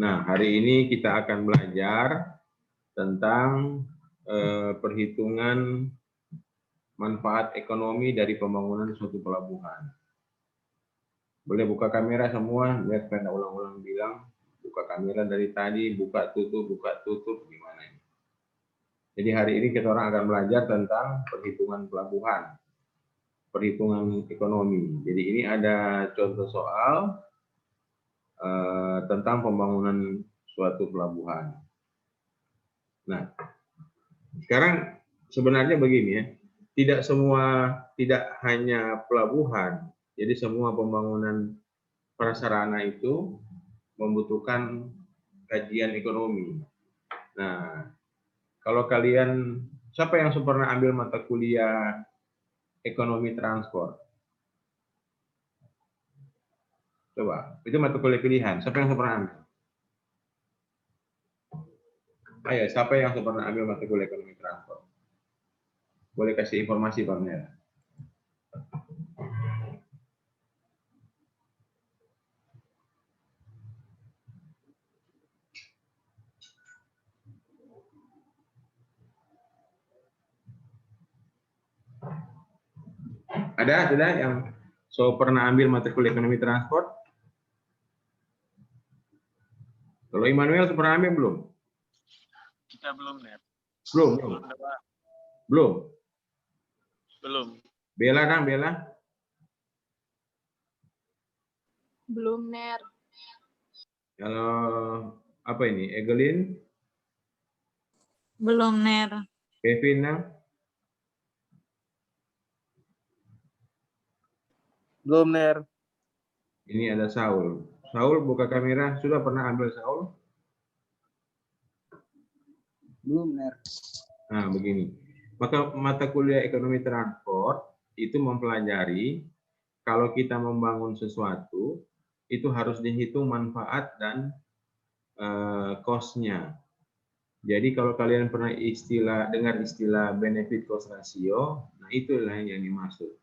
Nah, hari ini kita akan belajar tentang perhitungan manfaat ekonomi dari pembangunan suatu pelabuhan. Boleh buka kamera semua, lihat karena ulang-ulang bilang, buka kamera dari tadi, buka tutup, gimana ini. Jadi hari ini kita orang akan belajar tentang perhitungan pelabuhan, perhitungan ekonomi. Jadi ini ada contoh soal tentang pembangunan suatu pelabuhan. Nah, sekarang sebenarnya begini ya, tidak hanya pelabuhan, jadi semua pembangunan prasarana itu membutuhkan kajian ekonomi. Nah, kalau kalian, siapa yang pernah ambil mata kuliah ekonomi transport? Coba, itu mata kuliah pilihan, siapa yang pernah ambil? Ayo, siapa yang pernah ambil mata kuliah ekonomi transport? Boleh kasih informasi, Pak Mel? Ada yang pernah ambil mata kuliah ekonomi transport? Kalau Immanuel pernah ambil belum? Kita belum, Net. Belum. Bella kan, Bella? Belum, Ner. Kalau apa ini, Egelin? Belum, Ner. Kevin, nah? Belum, Ner. Ini ada Saul. Saul buka kamera, sudah pernah ambil Saul? Belum, Ner. Nah, begini. Maka mata kuliah ekonomi transport itu mempelajari kalau kita membangun sesuatu, itu harus dihitung manfaat dan cost-nya. Jadi kalau kalian pernah dengar istilah benefit cost ratio, nah itulah yang dimaksud.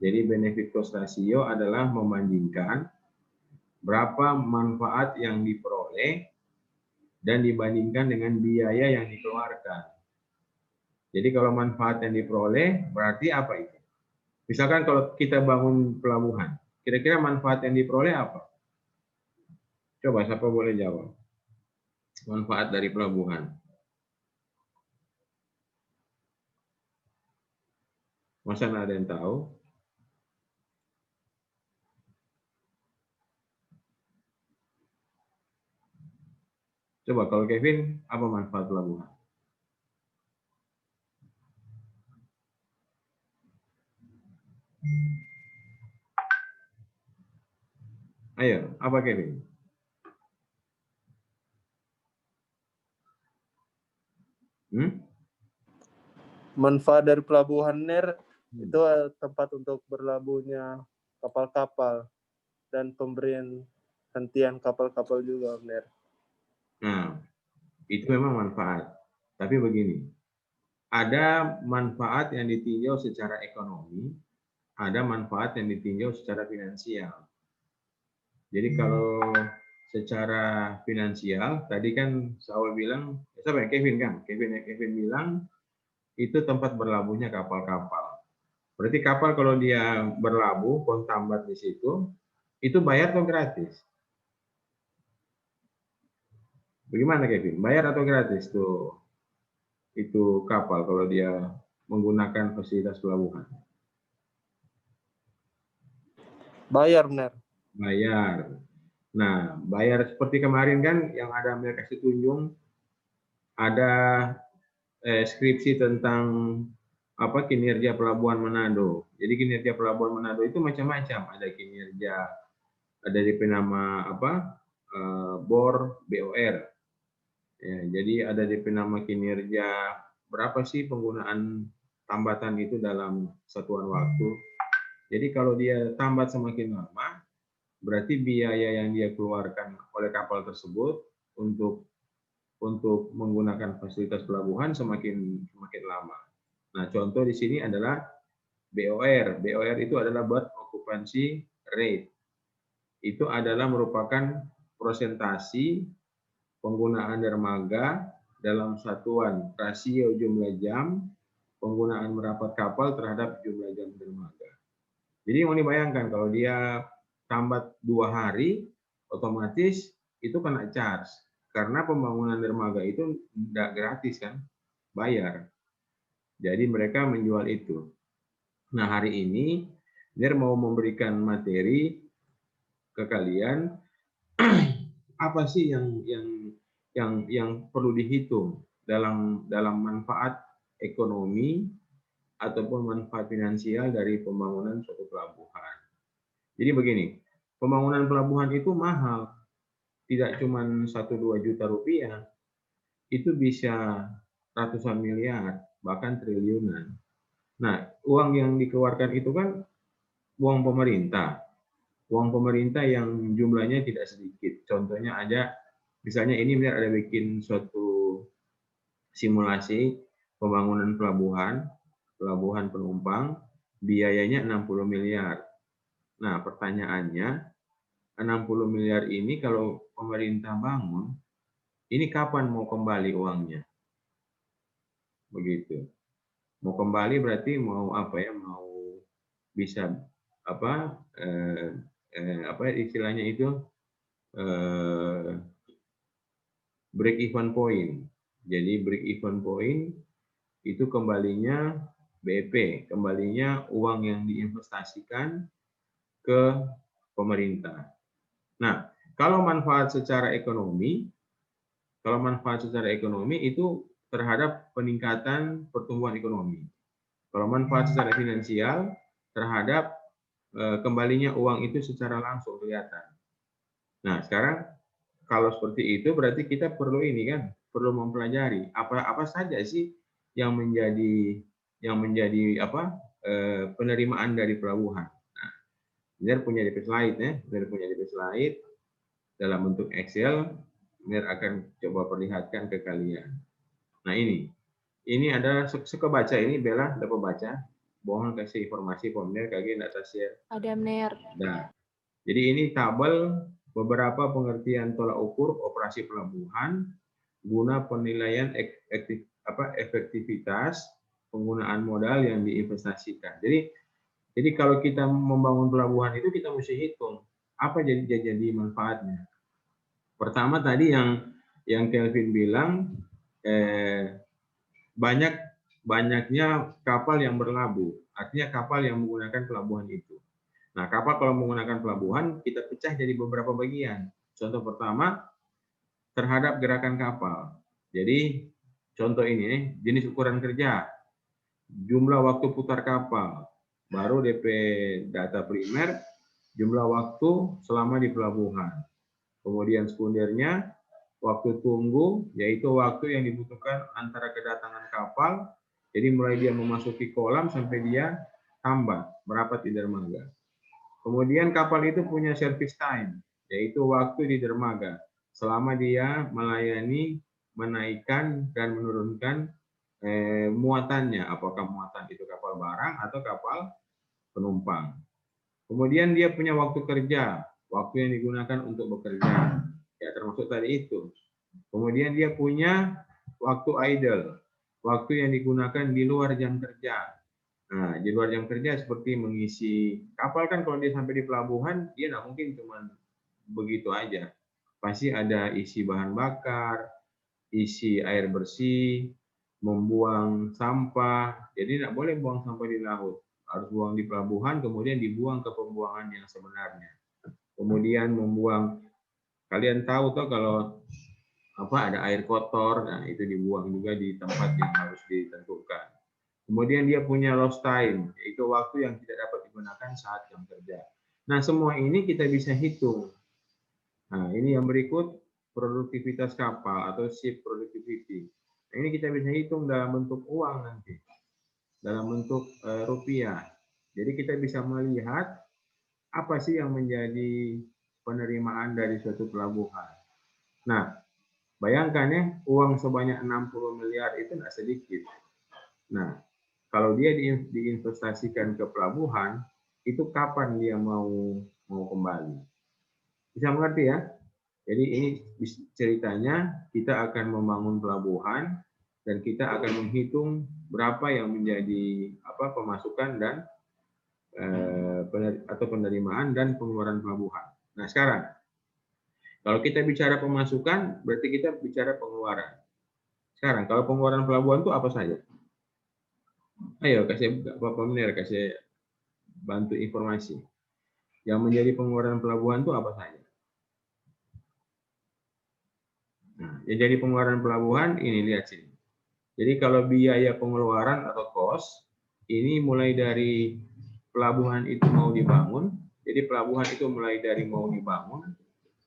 Jadi benefit cost ratio adalah membandingkan berapa manfaat yang diperoleh dan dibandingkan dengan biaya yang dikeluarkan. Jadi kalau manfaat yang diperoleh berarti apa itu? Misalkan kalau kita bangun pelabuhan, kira-kira manfaat yang diperoleh apa? Coba siapa boleh jawab? Manfaat dari pelabuhan. Masa nggak ada yang tahu? Coba kalau Kevin, apa manfaat pelabuhan? Ayo, apa Kevin? Manfaat dari pelabuhan, Ner, itu tempat untuk berlabuhnya kapal-kapal dan pemberian hentian kapal-kapal juga, Ner. Nah, itu memang manfaat. Tapi begini, ada manfaat yang ditinjau secara ekonomi, ada manfaat yang ditinjau secara finansial. Jadi kalau secara finansial, tadi kan Saul bilang, siapa ya? Kevin kan? Kevin bilang itu tempat berlabuhnya kapal-kapal. Berarti kapal kalau dia berlabuh, kontambat di situ, itu bayar atau gratis? Bagaimana Kevin? Bayar atau gratis tuh itu kapal kalau dia menggunakan fasilitas pelabuhan? Bayar, Ner. Bayar. Nah, bayar seperti kemarin kan yang ada Amel kasih tunjuk, ada skripsi tentang apa kinerja pelabuhan Manado. Jadi kinerja pelabuhan Manado itu macam-macam. Ada kinerja, ada DP nama apa? BOR, BOR. Ya, jadi ada DP nama kinerja berapa sih penggunaan tambatan itu dalam satuan waktu. Jadi kalau dia tambat semakin lama, berarti biaya yang dia keluarkan oleh kapal tersebut untuk menggunakan fasilitas pelabuhan semakin lama. Nah, contoh di sini adalah BOR. BOR itu adalah berth occupancy rate. Itu adalah merupakan prosentasi penggunaan dermaga dalam satuan rasio jumlah jam penggunaan merapat kapal terhadap jumlah jam dermaga. Jadi mau dibayangkan kalau dia tambat 2 hari, otomatis itu kena charge. Karena pembangunan dermaga itu tidak gratis kan, bayar. Jadi mereka menjual itu. Nah hari ini, NIR mau memberikan materi ke kalian, apa sih yang perlu dihitung dalam manfaat ekonomi ataupun manfaat finansial dari pembangunan suatu pelabuhan. Jadi begini, pembangunan pelabuhan itu mahal, tidak cuma 1-2 juta rupiah, itu bisa ratusan miliar, bahkan triliunan. Nah, uang yang dikeluarkan itu kan uang pemerintah. Uang pemerintah yang jumlahnya tidak sedikit. Contohnya ada, misalnya ini ada bikin suatu simulasi pembangunan pelabuhan penumpang, biayanya 60 miliar. Nah, pertanyaannya, 60 miliar ini kalau pemerintah bangun, ini kapan mau kembali uangnya? Begitu. Mau kembali berarti mau apa ya? Mau bisa apa? Apa istilahnya itu? Break even point. Jadi break even point itu kembalinya BEP, kembalinya uang yang diinvestasikan ke pemerintah. Nah, kalau manfaat secara ekonomi itu terhadap peningkatan pertumbuhan ekonomi. Kalau manfaat secara finansial terhadap kembalinya uang itu secara langsung kelihatan. Nah, sekarang kalau seperti itu berarti kita perlu perlu mempelajari apa saja sih yang menjadi penerimaan dari pelabuhan. Nah, Mir punya DP slide ya, dalam bentuk Excel. Mir akan coba perlihatkan ke kalian. Nah ini ada suka baca ini Bella dapat baca. Mohon kasih informasi Mir kagak enggak share. Ada Ner. Nah, jadi ini tabel beberapa pengertian tolak ukur operasi pelabuhan guna penilaian efektivitas penggunaan modal yang diinvestasikan. Jadi kalau kita membangun pelabuhan itu kita mesti hitung apa jadi manfaatnya. Pertama tadi yang Kelvin bilang banyaknya kapal yang berlabuh, artinya kapal yang menggunakan pelabuhan itu. Nah, kapal kalau menggunakan pelabuhan kita pecah jadi beberapa bagian. Contoh pertama terhadap gerakan kapal. Jadi contoh ini jenis ukuran kerja, jumlah waktu putar kapal, baru DP data primer, jumlah waktu selama di pelabuhan. Kemudian sekundernya, waktu tunggu, yaitu waktu yang dibutuhkan antara kedatangan kapal, jadi mulai dia memasuki kolam sampai dia tambat, merapat di dermaga. Kemudian kapal itu punya service time, yaitu waktu di dermaga, selama dia melayani, menaikkan, dan menurunkan muatannya, apakah muatan itu kapal barang atau kapal penumpang. Kemudian dia punya waktu kerja, waktu yang digunakan untuk bekerja, ya termasuk tadi itu. Kemudian dia punya waktu idle, waktu yang digunakan di luar jam kerja. Nah, di luar jam kerja seperti mengisi kapal kan kalau dia sampai di pelabuhan, dia nggak mungkin cuma begitu aja. Pasti ada isi bahan bakar, isi air bersih, membuang sampah. Jadi nggak boleh buang sampah di laut. Harus buang di pelabuhan, kemudian dibuang ke pembuangan yang sebenarnya. Kemudian membuang, kalian tahu tuh kalau ada air kotor, nah itu dibuang juga di tempat yang harus ditentukan. Kemudian dia punya lost time, yaitu waktu yang tidak dapat digunakan saat jam kerja. Nah semua ini kita bisa hitung. Nah ini yang berikut produktivitas kapal atau ship productivity. Nah, ini kita bisa hitung dalam bentuk uang nanti, dalam bentuk rupiah. Jadi kita bisa melihat apa sih yang menjadi penerimaan dari suatu pelabuhan. Nah, bayangkan ya, uang sebanyak 60 miliar itu nggak sedikit. Nah, kalau dia diinvestasikan ke pelabuhan, itu kapan dia mau kembali? Bisa mengerti ya? Jadi ini ceritanya kita akan membangun pelabuhan dan kita akan menghitung berapa yang menjadi pemasukan dan atau penerimaan dan pengeluaran pelabuhan. Nah sekarang kalau kita bicara pemasukan berarti kita bicara pengeluaran. Sekarang kalau pengeluaran pelabuhan itu apa saja? Ayo kasih Bapak Menir, kasih bantu informasi. Yang menjadi pengeluaran pelabuhan itu apa saja? Nah, yang jadi pengeluaran pelabuhan ini lihat sini. Jadi kalau biaya pengeluaran atau cost ini mulai dari pelabuhan itu mau dibangun. Jadi pelabuhan itu mulai dari mau dibangun,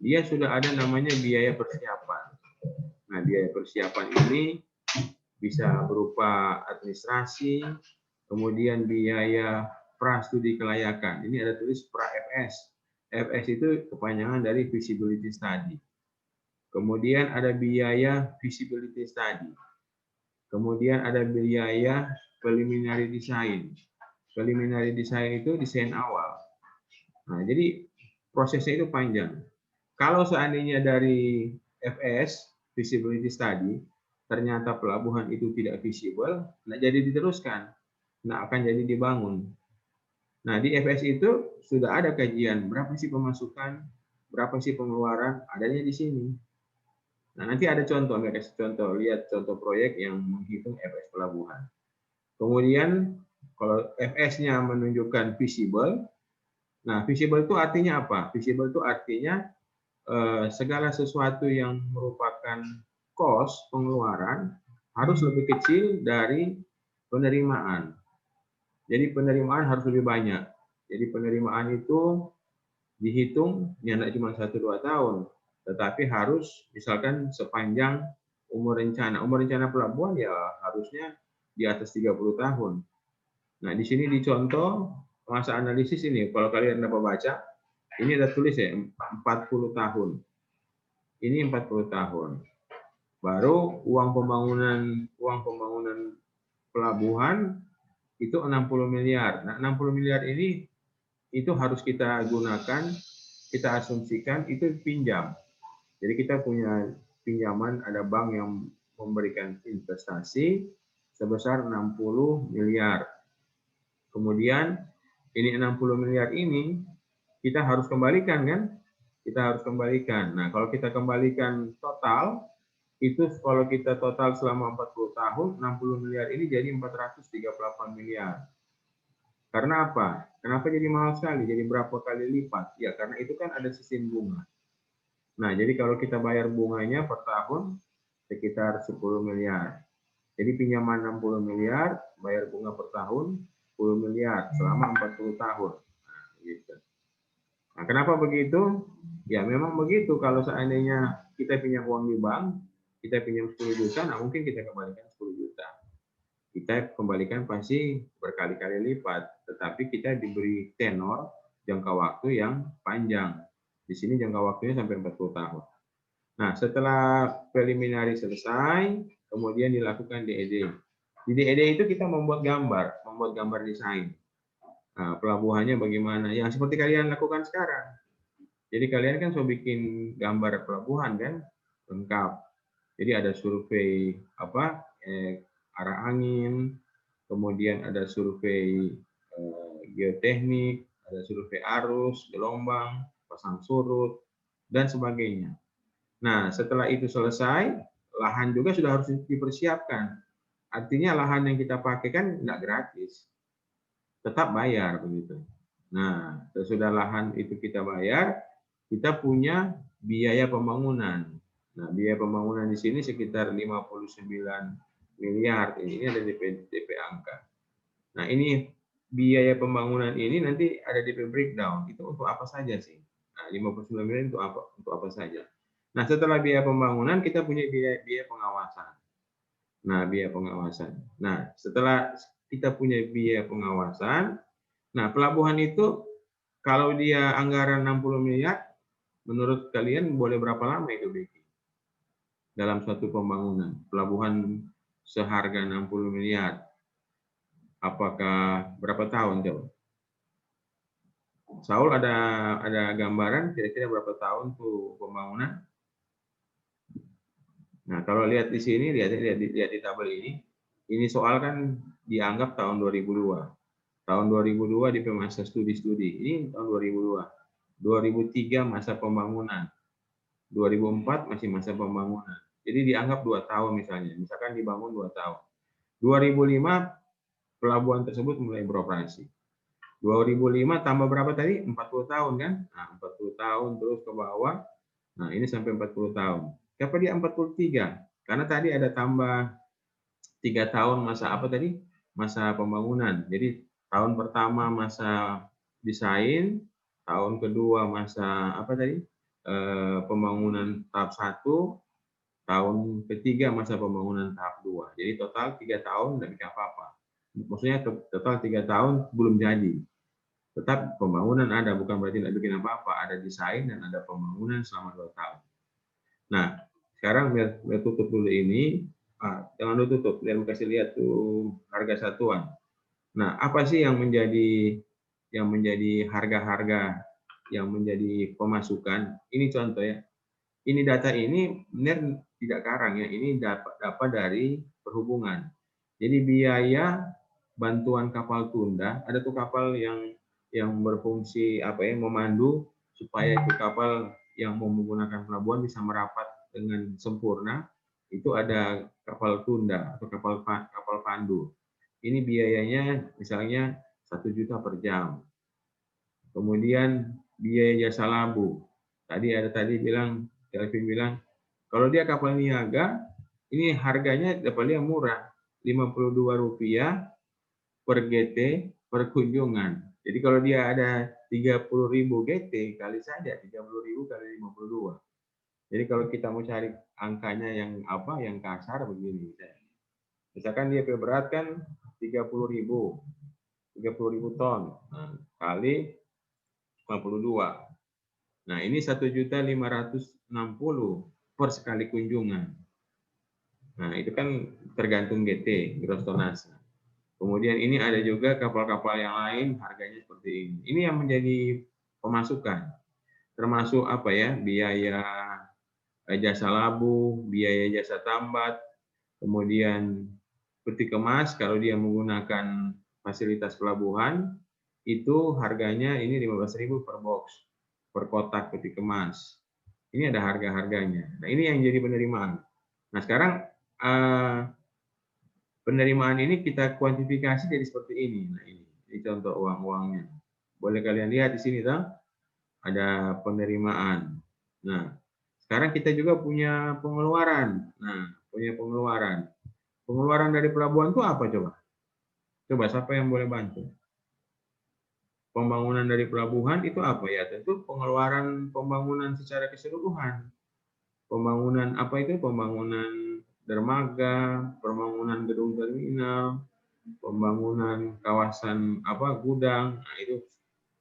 dia sudah ada namanya biaya persiapan. Nah, biaya persiapan ini bisa berupa administrasi, kemudian biaya prastudi kelayakan. Ini ada tulis pra-FS. FS itu kepanjangan dari feasibility study. Kemudian ada biaya feasibility study. Kemudian ada biaya preliminary design. Preliminary design itu desain awal. Nah, jadi prosesnya itu panjang. Kalau seandainya dari FS, feasibility study, ternyata pelabuhan itu tidak visible, nggak jadi diteruskan, nggak akan jadi dibangun. Nah, di FS itu sudah ada kajian berapa sih pemasukan, berapa sih pengeluaran, adanya di sini. Nah, nanti ada contoh, saya kasih contoh, lihat contoh proyek yang menghitung FS pelabuhan. Kemudian kalau FS-nya menunjukkan visible, nah visible itu artinya apa? Visible itu artinya segala sesuatu yang merupakan cost pengeluaran harus lebih kecil dari penerimaan. Jadi penerimaan harus lebih banyak. Jadi penerimaan itu dihitung ya tidak cuma 1-2 tahun, tetapi harus misalkan sepanjang umur rencana. Umur rencana pelabuhan ya harusnya di atas 30 tahun. Nah, di sini dicontoh masa analisis ini. Kalau kalian dapat baca, ini ada tulis ya 40 tahun. Ini 40 tahun. Baru uang pembangunan pelabuhan itu 60 miliar. Nah, 60 miliar ini itu harus kita gunakan, kita asumsikan itu pinjam. Jadi kita punya pinjaman, ada bank yang memberikan investasi sebesar 60 miliar. Kemudian ini 60 miliar ini kita harus kembalikan kan? Kita harus kembalikan. Nah, kalau kita kembalikan total, itu kalau kita total selama 40 tahun, 60 miliar ini jadi 438 miliar. Karena apa? Kenapa jadi mahal sekali? Jadi berapa kali lipat? Ya, karena itu kan ada sistem bunga. Nah, jadi kalau kita bayar bunganya per tahun sekitar 10 miliar. Jadi pinjaman 60 miliar, bayar bunga per tahun 10 miliar selama 40 tahun. Nah, gitu. Nah, kenapa begitu? Ya, memang begitu. Kalau seandainya kita pinjam uang di bank, kita pinjam 10 juta, nah mungkin kita kembalikan 10 juta. Kita kembalikan pasti berkali-kali lipat, tetapi kita diberi tenor jangka waktu yang panjang. Di sini jangka waktunya sampai 40 tahun. Nah, setelah preliminary selesai, kemudian dilakukan DED. Di DED itu kita membuat gambar desain. Nah, pelabuhannya bagaimana? Yang seperti kalian lakukan sekarang. Jadi kalian kan sudah bikin gambar pelabuhan kan, lengkap. Jadi ada survei arah angin, kemudian ada survei geoteknik, ada survei arus, gelombang, pasang surut, dan sebagainya. Nah, setelah itu selesai, lahan juga sudah harus dipersiapkan. Artinya lahan yang kita pakai kan nggak gratis, tetap bayar begitu. Nah, sesudah lahan itu kita bayar, kita punya biaya pembangunan. Nah, biaya pembangunan di sini sekitar 59 miliar. Ini ada DP angka. Nah, ini biaya pembangunan ini nanti ada DP breakdown. Itu untuk apa saja sih? Nah, 59 miliar untuk apa saja? Nah, setelah biaya pembangunan kita punya biaya pengawasan. Nah, biaya pengawasan. Nah, setelah kita punya biaya pengawasan, nah pelabuhan itu kalau dia anggaran 60 miliar, menurut kalian boleh berapa lama itu bikin? Dalam suatu pembangunan, pelabuhan seharga 60 miliar. Apakah berapa tahun coba? Saul ada gambaran kira-kira berapa tahun tuh pembangunan? Nah, kalau lihat di sini, lihat di tabel ini soal kan dianggap tahun 2002. Tahun 2002 di masa studi. Ini tahun 2002. 2003 masa pembangunan. 2004 masih masa pembangunan. Jadi dianggap 2 tahun misalnya. Misalkan dibangun 2 tahun. 2005 pelabuhan tersebut mulai beroperasi. 2005 tambah berapa tadi? 40 tahun kan? Nah, 40 tahun terus ke bawah. Nah, ini sampai 40 tahun. Kenapa dia 43? Karena tadi ada tambah 3 tahun masa apa tadi? Masa pembangunan. Jadi tahun pertama masa desain, tahun kedua masa apa tadi? Pembangunan tahap 1, tahun ketiga masa pembangunan tahap 2. Jadi total 3 tahun tidak bikin apa-apa. Maksudnya total 3 tahun belum jadi. Tetap pembangunan ada, bukan berarti tidak bikin apa-apa. Ada desain dan ada pembangunan selama 2 tahun. Nah, sekarang biar tutup dulu ini. Jangan dulu tutup, biar kasih lihat tuh harga satuan. Nah, apa sih yang menjadi harga-harga yang menjadi pemasukan? Ini contoh ya. Ini data ini benar tidak karang ya. Ini dapat dari perhubungan. Jadi biaya bantuan kapal tunda, ada tuh kapal yang berfungsi memandu supaya itu kapal yang mau menggunakan pelabuhan bisa merapat dengan sempurna. Itu ada kapal tunda atau kapal pandu. Ini biayanya misalnya 1 juta per jam. Kemudian biaya jasa labu. Tadi Kelvin bilang kalau dia kapal niaga ini harganya dapat yang murah, Rp52 per GT per kunjungan. Jadi kalau dia ada 30.000 GT kali saja 30.000 kali 52. Jadi kalau kita mau cari angkanya yang kasar begini. Misalkan dia berat kan 30.000 ton kali 52. Nah, ini 1.560.000 per sekali kunjungan. Nah, itu kan tergantung GT, gross tonnage. Kemudian ini ada juga kapal-kapal yang lain harganya seperti ini. Ini yang menjadi pemasukan. Termasuk biaya jasa labu, biaya jasa tambat, kemudian peti kemas kalau dia menggunakan fasilitas pelabuhan itu harganya ini 15.000 per box, per kotak peti kemas. Ini ada harga-harganya. Nah, ini yang jadi penerimaan. Nah, sekarang penerimaan ini kita kuantifikasi jadi seperti ini. Nah, ini contoh uang-uangnya. Boleh kalian lihat di sini toh, ada penerimaan. Nah, sekarang kita juga punya pengeluaran. Nah, punya pengeluaran. Pengeluaran dari pelabuhan itu apa coba? Coba siapa yang boleh bantu? Pembangunan dari pelabuhan itu apa ya? Tentu pengeluaran pembangunan secara keseluruhan. Pembangunan apa itu? Pembangunan dermaga, pembangunan gedung terminal, pembangunan kawasan gudang. Nah, itu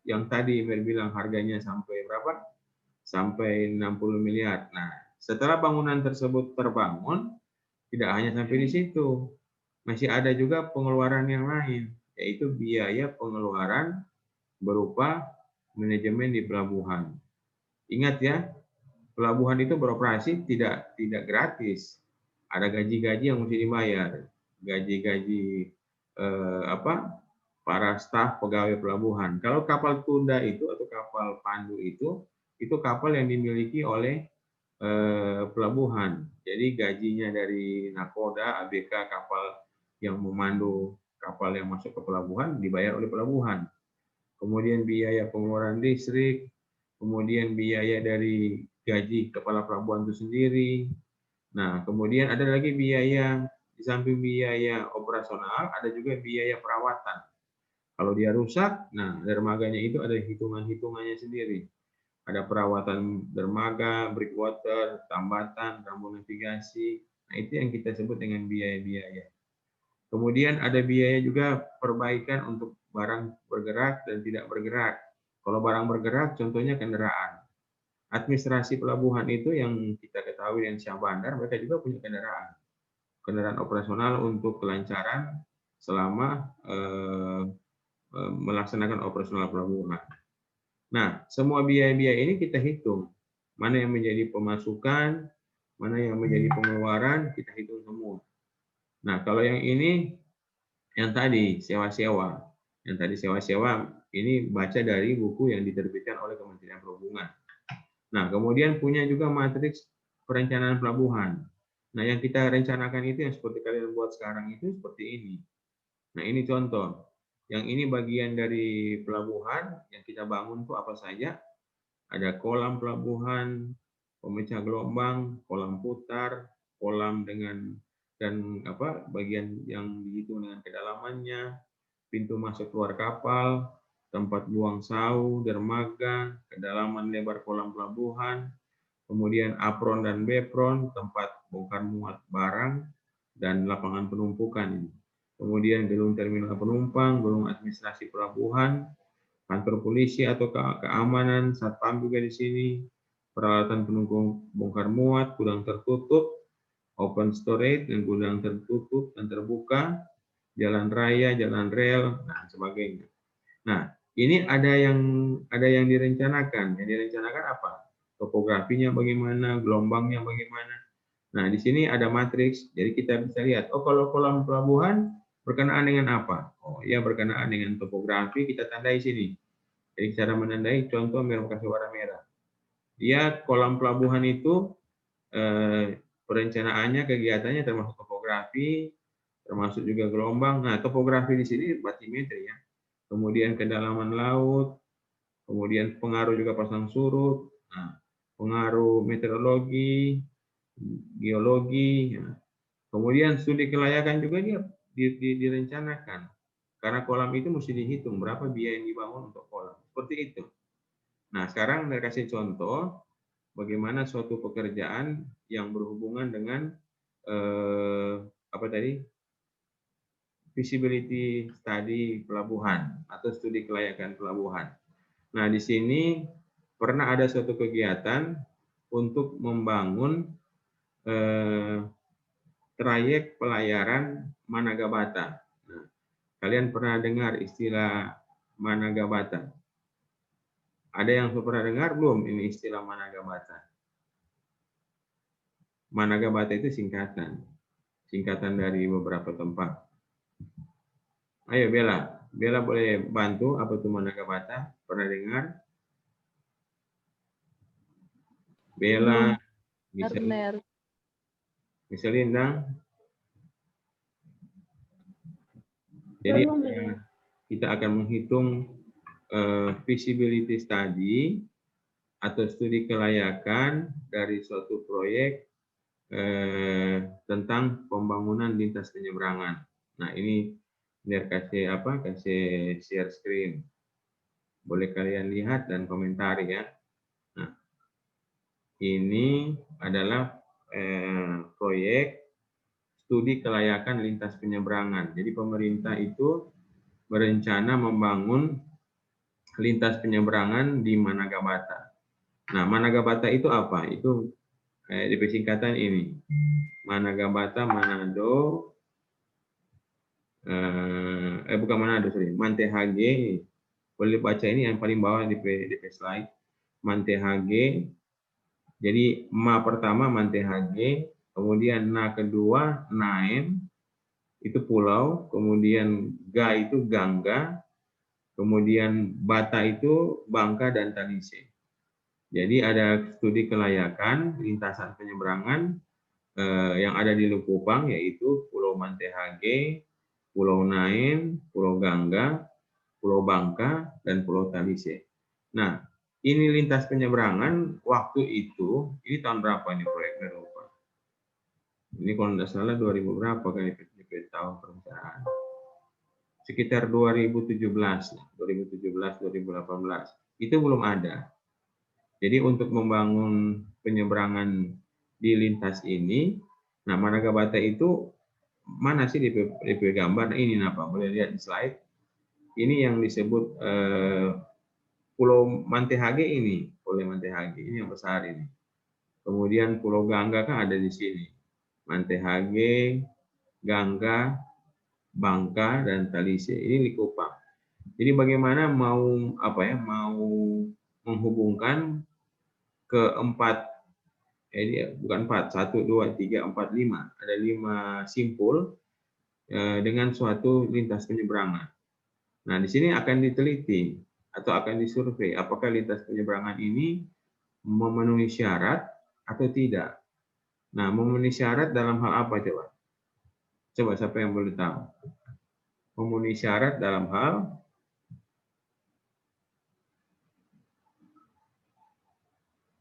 yang tadi Mer bilang harganya sampai berapa? Sampai 60 miliar. Nah, setelah bangunan tersebut terbangun, tidak hanya sampai di situ. Masih ada juga pengeluaran yang lain, yaitu biaya pengeluaran berupa manajemen di pelabuhan. Ingat ya, pelabuhan itu beroperasi tidak gratis. Ada gaji-gaji yang mesti dibayar. Gaji-gaji para staf pegawai pelabuhan. Kalau kapal tunda itu atau kapal pandu itu kapal yang dimiliki oleh pelabuhan. Jadi gajinya dari nakoda, ABK kapal yang memandu kapal yang masuk ke pelabuhan dibayar oleh pelabuhan. Kemudian biaya pengeluaran listrik, kemudian biaya dari gaji kepala pelabuhan itu sendiri. Nah, kemudian ada lagi biaya, di samping biaya operasional, ada juga biaya perawatan. Kalau dia rusak, nah dermaganya itu ada hitungan-hitungannya sendiri. Ada perawatan dermaga, breakwater, tambatan, rambu navigasi. Nah, itu yang kita sebut dengan biaya-biaya. Kemudian ada biaya juga perbaikan untuk barang bergerak dan tidak bergerak. Kalau barang bergerak, contohnya kendaraan. Administrasi pelabuhan itu yang kita ketahui dengan Syah Bandar, mereka juga punya kendaraan. Kendaraan operasional untuk kelancaran selama melaksanakan operasional pelabuhan. Nah, semua biaya-biaya ini kita hitung. Mana yang menjadi pemasukan, mana yang menjadi pengeluaran, kita hitung semua. Nah, kalau yang ini, yang tadi sewa-sewa. Yang tadi sewa-sewa, ini baca dari buku yang diterbitkan oleh Kementerian Perhubungan. Nah, kemudian punya juga matriks perencanaan pelabuhan. Nah, yang kita rencanakan itu yang seperti kalian buat sekarang itu seperti ini. Nah, ini contoh. Yang ini bagian dari pelabuhan, yang kita bangun itu apa saja. Ada kolam pelabuhan, pemecah gelombang, kolam putar, kolam dengan dan bagian yang dihitung dengan kedalamannya, pintu masuk keluar kapal, tempat buang sau, dermaga, kedalaman lebar kolam pelabuhan, kemudian apron dan bepron, tempat bongkar muat barang, dan lapangan penumpukan ini. Kemudian gedung terminal penumpang, gedung administrasi pelabuhan, kantor polisi atau keamanan, satpam juga di sini, peralatan pendukung bongkar muat, gudang tertutup, open storage dan gudang tertutup dan terbuka, jalan raya, jalan rel, dan sebagainya. Nah, ini ada yang direncanakan. Yang direncanakan apa? Topografinya bagaimana, gelombangnya bagaimana. Nah, di sini ada matriks, jadi kita bisa lihat, oh kalau kolam pelabuhan berkenaan dengan apa? Oh ya, berkenaan dengan topografi, kita tandai sini. Jadi cara menandai, contoh merah kasih warna merah. Dia kolam pelabuhan itu perencanaannya, kegiatannya termasuk topografi, termasuk juga gelombang. Nah, topografi di sini batimetri ya. Kemudian kedalaman laut, kemudian pengaruh juga pasang surut, nah, pengaruh meteorologi, geologi, ya. Kemudian studi kelayakan juga dia direncanakan. Karena kolam itu mesti dihitung berapa biaya yang dibangun untuk kolam. Seperti itu. Nah, sekarang saya kasih contoh bagaimana suatu pekerjaan yang berhubungan dengan feasibility study pelabuhan atau studi kelayakan pelabuhan. Nah, di sini pernah ada suatu kegiatan untuk membangun trayek pelayaran Managabata. Nah, kalian pernah dengar istilah Managabata? Ada yang pernah dengar belum ini istilah Managabata? Managabata itu singkatan dari beberapa tempat. Ayo Bella boleh bantu apa itu Managabata? Pernah dengar? Bella, Misalnya, jadi kita akan menghitung feasibility study atau studi kelayakan dari suatu proyek tentang pembangunan lintas penyeberangan. Nah, ini biar kasih share screen. Boleh kalian lihat dan komentari ya. Nah, ini adalah proyek studi kelayakan lintas penyeberangan. Jadi pemerintah itu berencana membangun lintas penyeberangan di Managabata. Nah, Managabata itu apa? Itu di singkatan ini. Managabata, Manado, bukan Manado, sorry. Mantehage. Boleh baca ini yang paling bawah di slide. Mantehage. Jadi Ma pertama Mantehage, kemudian Na kedua Naem, itu pulau, kemudian Ga itu Gangga, kemudian Bata itu Bangka dan Talise. Jadi ada studi kelayakan lintasan penyeberangan yang ada di Likupang, yaitu Pulau Mantehage, Pulau Naem, Pulau Gangga, Pulau Bangka, dan Pulau Talise. Nah, ini lintas penyeberangan waktu itu, ini tahun berapa ini proyeknya lupa. Ini kalau tidak salah 2000 berapa kan DP tahun perencanaan. Sekitar 2017, 2018. Itu belum ada. Jadi untuk membangun penyeberangan di lintas ini, nah Managabata itu mana sih DP gambar? Nah, ini apa? Boleh lihat di slide. Ini yang disebut Pulau Mantehage ini, Pulau Mantehage ini yang besar ini. Kemudian Pulau Gangga kan ada di sini. Mantehage, Gangga, Bangka, dan Talise. Ini Likupang. Jadi bagaimana mau menghubungkan keempat bukan 4, 1, 2, 3, 4, 5. Ada 5 simpul dengan suatu lintas penyeberangan. Nah, di sini akan diteliti atau akan disurvei apakah lintas penyeberangan ini memenuhi syarat atau tidak. Nah, memenuhi syarat dalam hal apa coba? Coba siapa yang boleh tahu? Memenuhi syarat dalam hal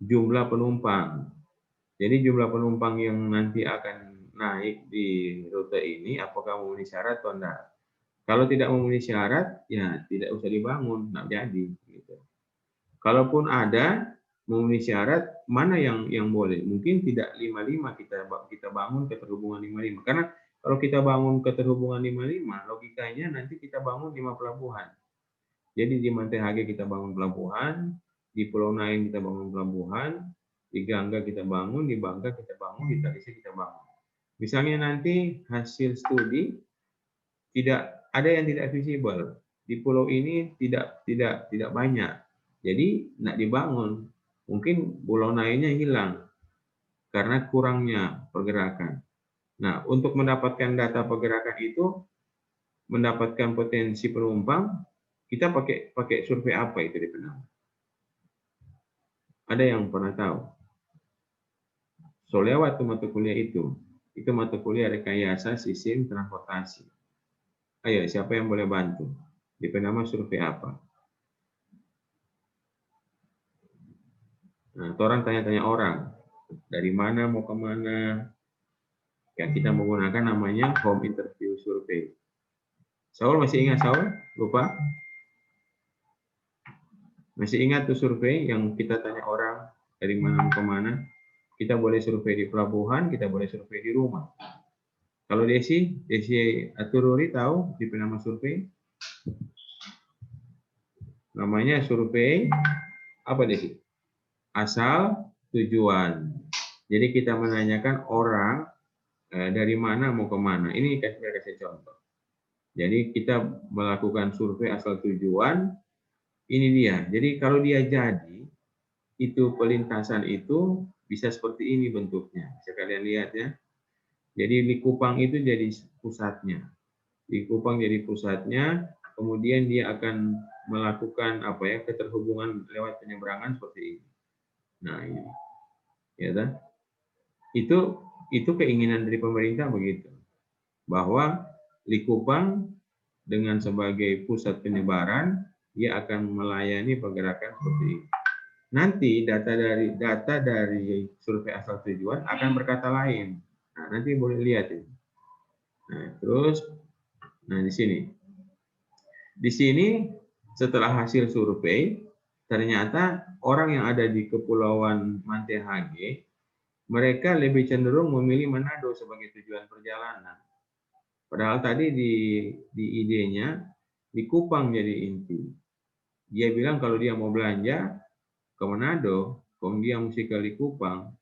jumlah penumpang. Jadi jumlah penumpang yang nanti akan naik di rute ini apakah memenuhi syarat atau enggak. Kalau tidak memenuhi syarat, ya tidak usah dibangun, enggak jadi. Gitu. Kalaupun ada memenuhi syarat, mana yang boleh? Mungkin tidak 55 kita bangun keterhubungan 55. Karena kalau kita bangun keterhubungan 55, logikanya nanti kita bangun 5 pelabuhan. Jadi di Mantai Hage kita bangun pelabuhan, di Pulau Nain kita bangun pelabuhan, di Gangga kita bangun, di Bangka kita bangun, di Talise kita bangun. Misalnya nanti hasil studi tidak ada yang tidak visible. Di pulau ini tidak banyak. Jadi nak dibangun. Mungkin pulau lainnya hilang karena kurangnya pergerakan. Nah, untuk mendapatkan data pergerakan itu, mendapatkan potensi penumpang, kita pakai survei apa itu di Penang? Ada yang pernah tahu? So lewat mata kuliah itu mata kuliah rekayasa sistem transportasi. Ayo, siapa yang boleh bantu? Di Penang survei apa? Nah, orang tanya-tanya orang, dari mana mau ke mana? Yang kita menggunakan namanya home interview survey. Saul masih ingat Saul? Lupa? Masih ingat tuh survei yang kita tanya orang dari mana mau ke mana? Kita boleh survei di pelabuhan, kita boleh survei di rumah. Kalau Desi Atururi tahu di nama survei? Namanya survei apa Desi? Asal tujuan. Jadi kita menanyakan orang dari mana mau ke mana. Ini kasih contoh. Jadi kita melakukan survei asal tujuan. Ini dia. Jadi kalau dia jadi, itu pelintasan itu bisa seperti ini bentuknya. Bisa kalian lihat ya. Jadi Likupang itu jadi pusatnya. Likupang jadi pusatnya, kemudian dia akan melakukan keterhubungan lewat penyeberangan seperti ini. Nah, ini. Ya kan? Itu keinginan dari pemerintah begitu. Bahwa Likupang dengan sebagai pusat penyebaran, dia akan melayani pergerakan seperti ini. Nanti data dari survei asal tujuan akan berkata lain. Nah, nanti boleh lihat ini. Nah, terus di sini. Di sini setelah hasil survei, ternyata orang yang ada di Kepulauan Mantai Hage, mereka lebih cenderung memilih Manado sebagai tujuan perjalanan. Padahal tadi di idenya di Kupang jadi inti. Dia bilang kalau dia mau belanja ke Manado, kalau dia mesti ke Likupang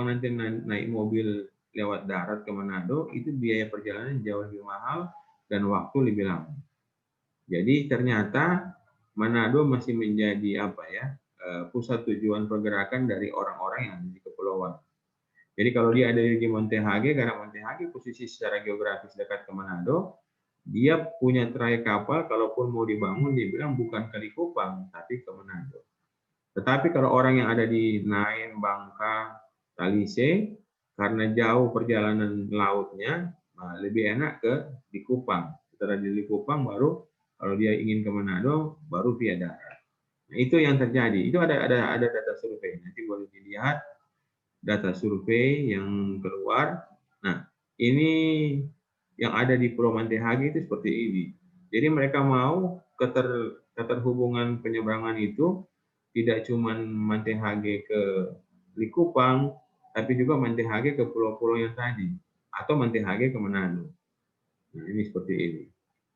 nanti naik mobil lewat darat ke Manado, itu biaya perjalanan jauh lebih mahal dan waktu lebih lama. Jadi ternyata Manado masih menjadi pusat tujuan pergerakan dari orang-orang yang ada di kepulauan. Jadi kalau dia ada di Mantai Hage, karena Mantai Hage posisi secara geografis dekat ke Manado, dia punya trayek kapal, kalaupun mau dibangun, dia bilang bukan ke Likupang, tapi ke Manado. Tetapi kalau orang yang ada di Nain, Bangka, Talise, karena jauh perjalanan lautnya, lebih enak ke Likupang. Setelah di Likupang baru kalau dia ingin ke Manado, baru via darat. Nah, itu yang terjadi. Itu ada data survei. Nanti boleh dilihat data survei yang keluar. Nah, ini yang ada di Pulau Mantai Hage itu seperti ini. Jadi mereka mau keterhubungan penyeberangan itu tidak cuma Mantai Hage ke Likupang, tapi juga Mantai Hage ke pulau-pulau yang tadi, atau Mantai Hage ke Manado. Nah, ini seperti ini.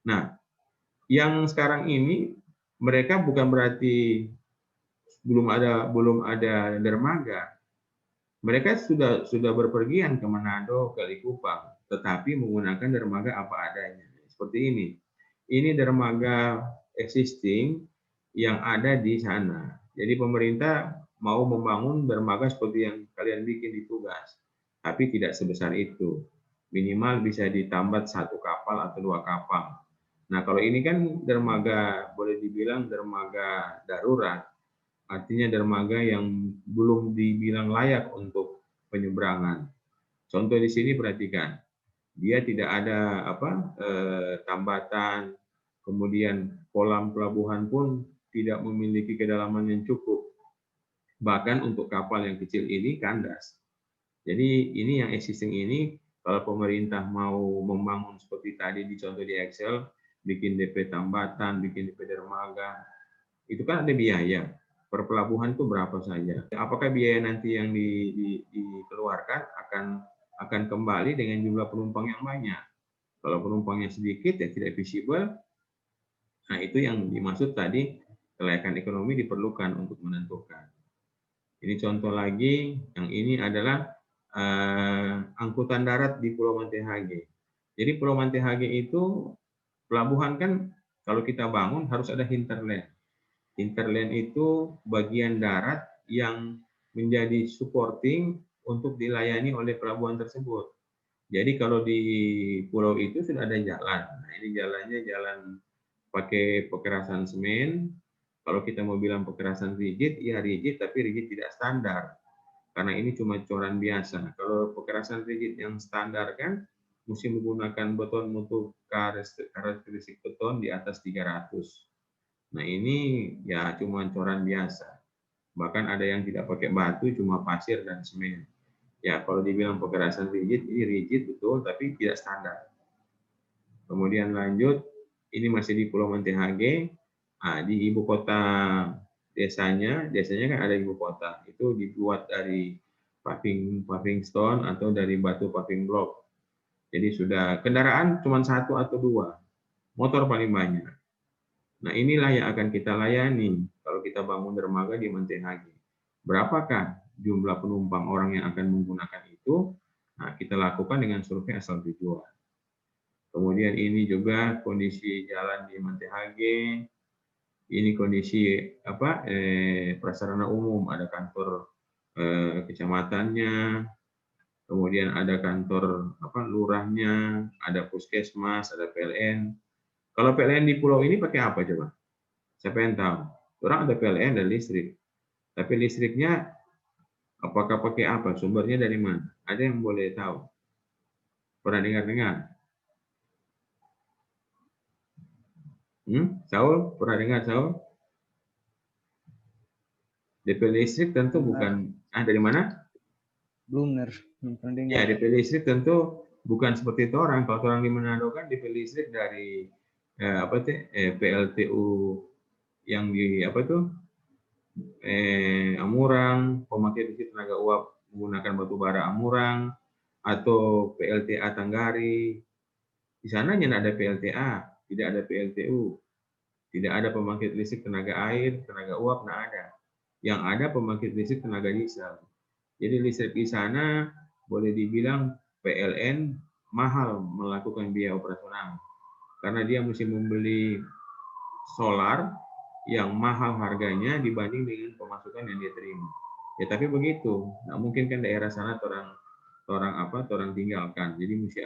Nah, yang sekarang ini mereka bukan berarti belum ada dermaga. Mereka sudah berpergian ke Manado, ke Likupang, tetapi menggunakan dermaga apa adanya. Seperti ini. Ini dermaga existing yang ada di sana. Jadi pemerintah mau membangun dermaga seperti yang kalian bikin di tugas, tapi tidak sebesar itu. Minimal bisa ditambah 1 kapal atau 2 kapal. Nah, kalau ini kan dermaga, boleh dibilang dermaga darurat, artinya dermaga yang belum dibilang layak untuk penyeberangan. Contoh di sini perhatikan, dia tidak ada tambatan, kemudian kolam pelabuhan pun tidak memiliki kedalaman yang cukup. Bahkan untuk kapal yang kecil ini kandas. Jadi ini yang existing ini, kalau pemerintah mau membangun seperti tadi di contoh di Excel, bikin DP tambatan, bikin DP dermaga, itu kan ada biaya. Per pelabuhan itu berapa saja. Apakah biaya nanti yang dikeluarkan akan kembali dengan jumlah penumpang yang banyak. Kalau penumpangnya sedikit ya tidak visible. Nah, itu yang dimaksud tadi, kelayakan ekonomi diperlukan untuk menentukan. Ini contoh lagi, yang ini adalah angkutan darat di Pulau Mantehage. Jadi Pulau Mantehage itu pelabuhan kan kalau kita bangun harus ada hinterland. Hinterland itu bagian darat yang menjadi supporting untuk dilayani oleh pelabuhan tersebut. Jadi kalau di pulau itu sudah ada jalan. Nah, ini jalannya jalan pakai pekerasan semen. Kalau kita mau bilang pekerasan rigid, ya rigid, tapi rigid tidak standar. Karena ini cuma coran biasa. Kalau pekerasan rigid yang standar kan, mesti menggunakan beton mutu karakteristik beton di atas 300. Nah, ini ya cuma coran biasa. Bahkan ada yang tidak pakai batu, cuma pasir dan semen. Ya, kalau dibilang pekerasan rigid, ini rigid betul, tapi tidak standar. Kemudian lanjut, ini masih di Pulau Mantehage. Nah, di ibu kota desanya kan ada ibu kota. Itu dibuat dari paving stone atau dari batu paving block. Jadi sudah kendaraan cuma 1 atau 2, motor paling banyak. Nah, inilah yang akan kita layani kalau kita bangun dermaga di Mantehage. Berapakah jumlah penumpang orang yang akan menggunakan itu? Nah, kita lakukan dengan survei asal tujuan. Kemudian ini juga kondisi jalan di Mantehage. Ini kondisi prasarana umum, ada kantor kecamatannya, kemudian ada kantor lurahnya, ada puskesmas, ada PLN. Kalau PLN di pulau ini pakai apa coba? Siapa yang tahu? Orang ada PLN dan listrik. Tapi listriknya apakah pakai apa? Sumbernya dari mana? Ada yang boleh tahu? Pernah dengar-dengar? Saul, pernah dengar Saul? DP listrik tentu bukan dari mana? Belum pernah dengar. Ya, DP listrik tentu bukan seperti itu orang. Kalau orang di Manado kan DP listrik dari PLTU yang di Amurang, pembangkit listrik tenaga uap menggunakan batu bara Amurang, atau PLTA Tanggari. Di sana hanya ada PLTA, tidak ada PLTU. Tidak ada pembangkit listrik tenaga air, tenaga uap, tidak ada. Yang ada pembangkit listrik tenaga diesel. Jadi listrik di sana boleh dibilang PLN mahal melakukan biaya operasional. Karena dia mesti membeli solar yang mahal harganya dibanding dengan pemasukan yang dia terima. Ya tapi begitu. Nah, mungkin kan daerah sana orang tinggalkan. Jadi mesti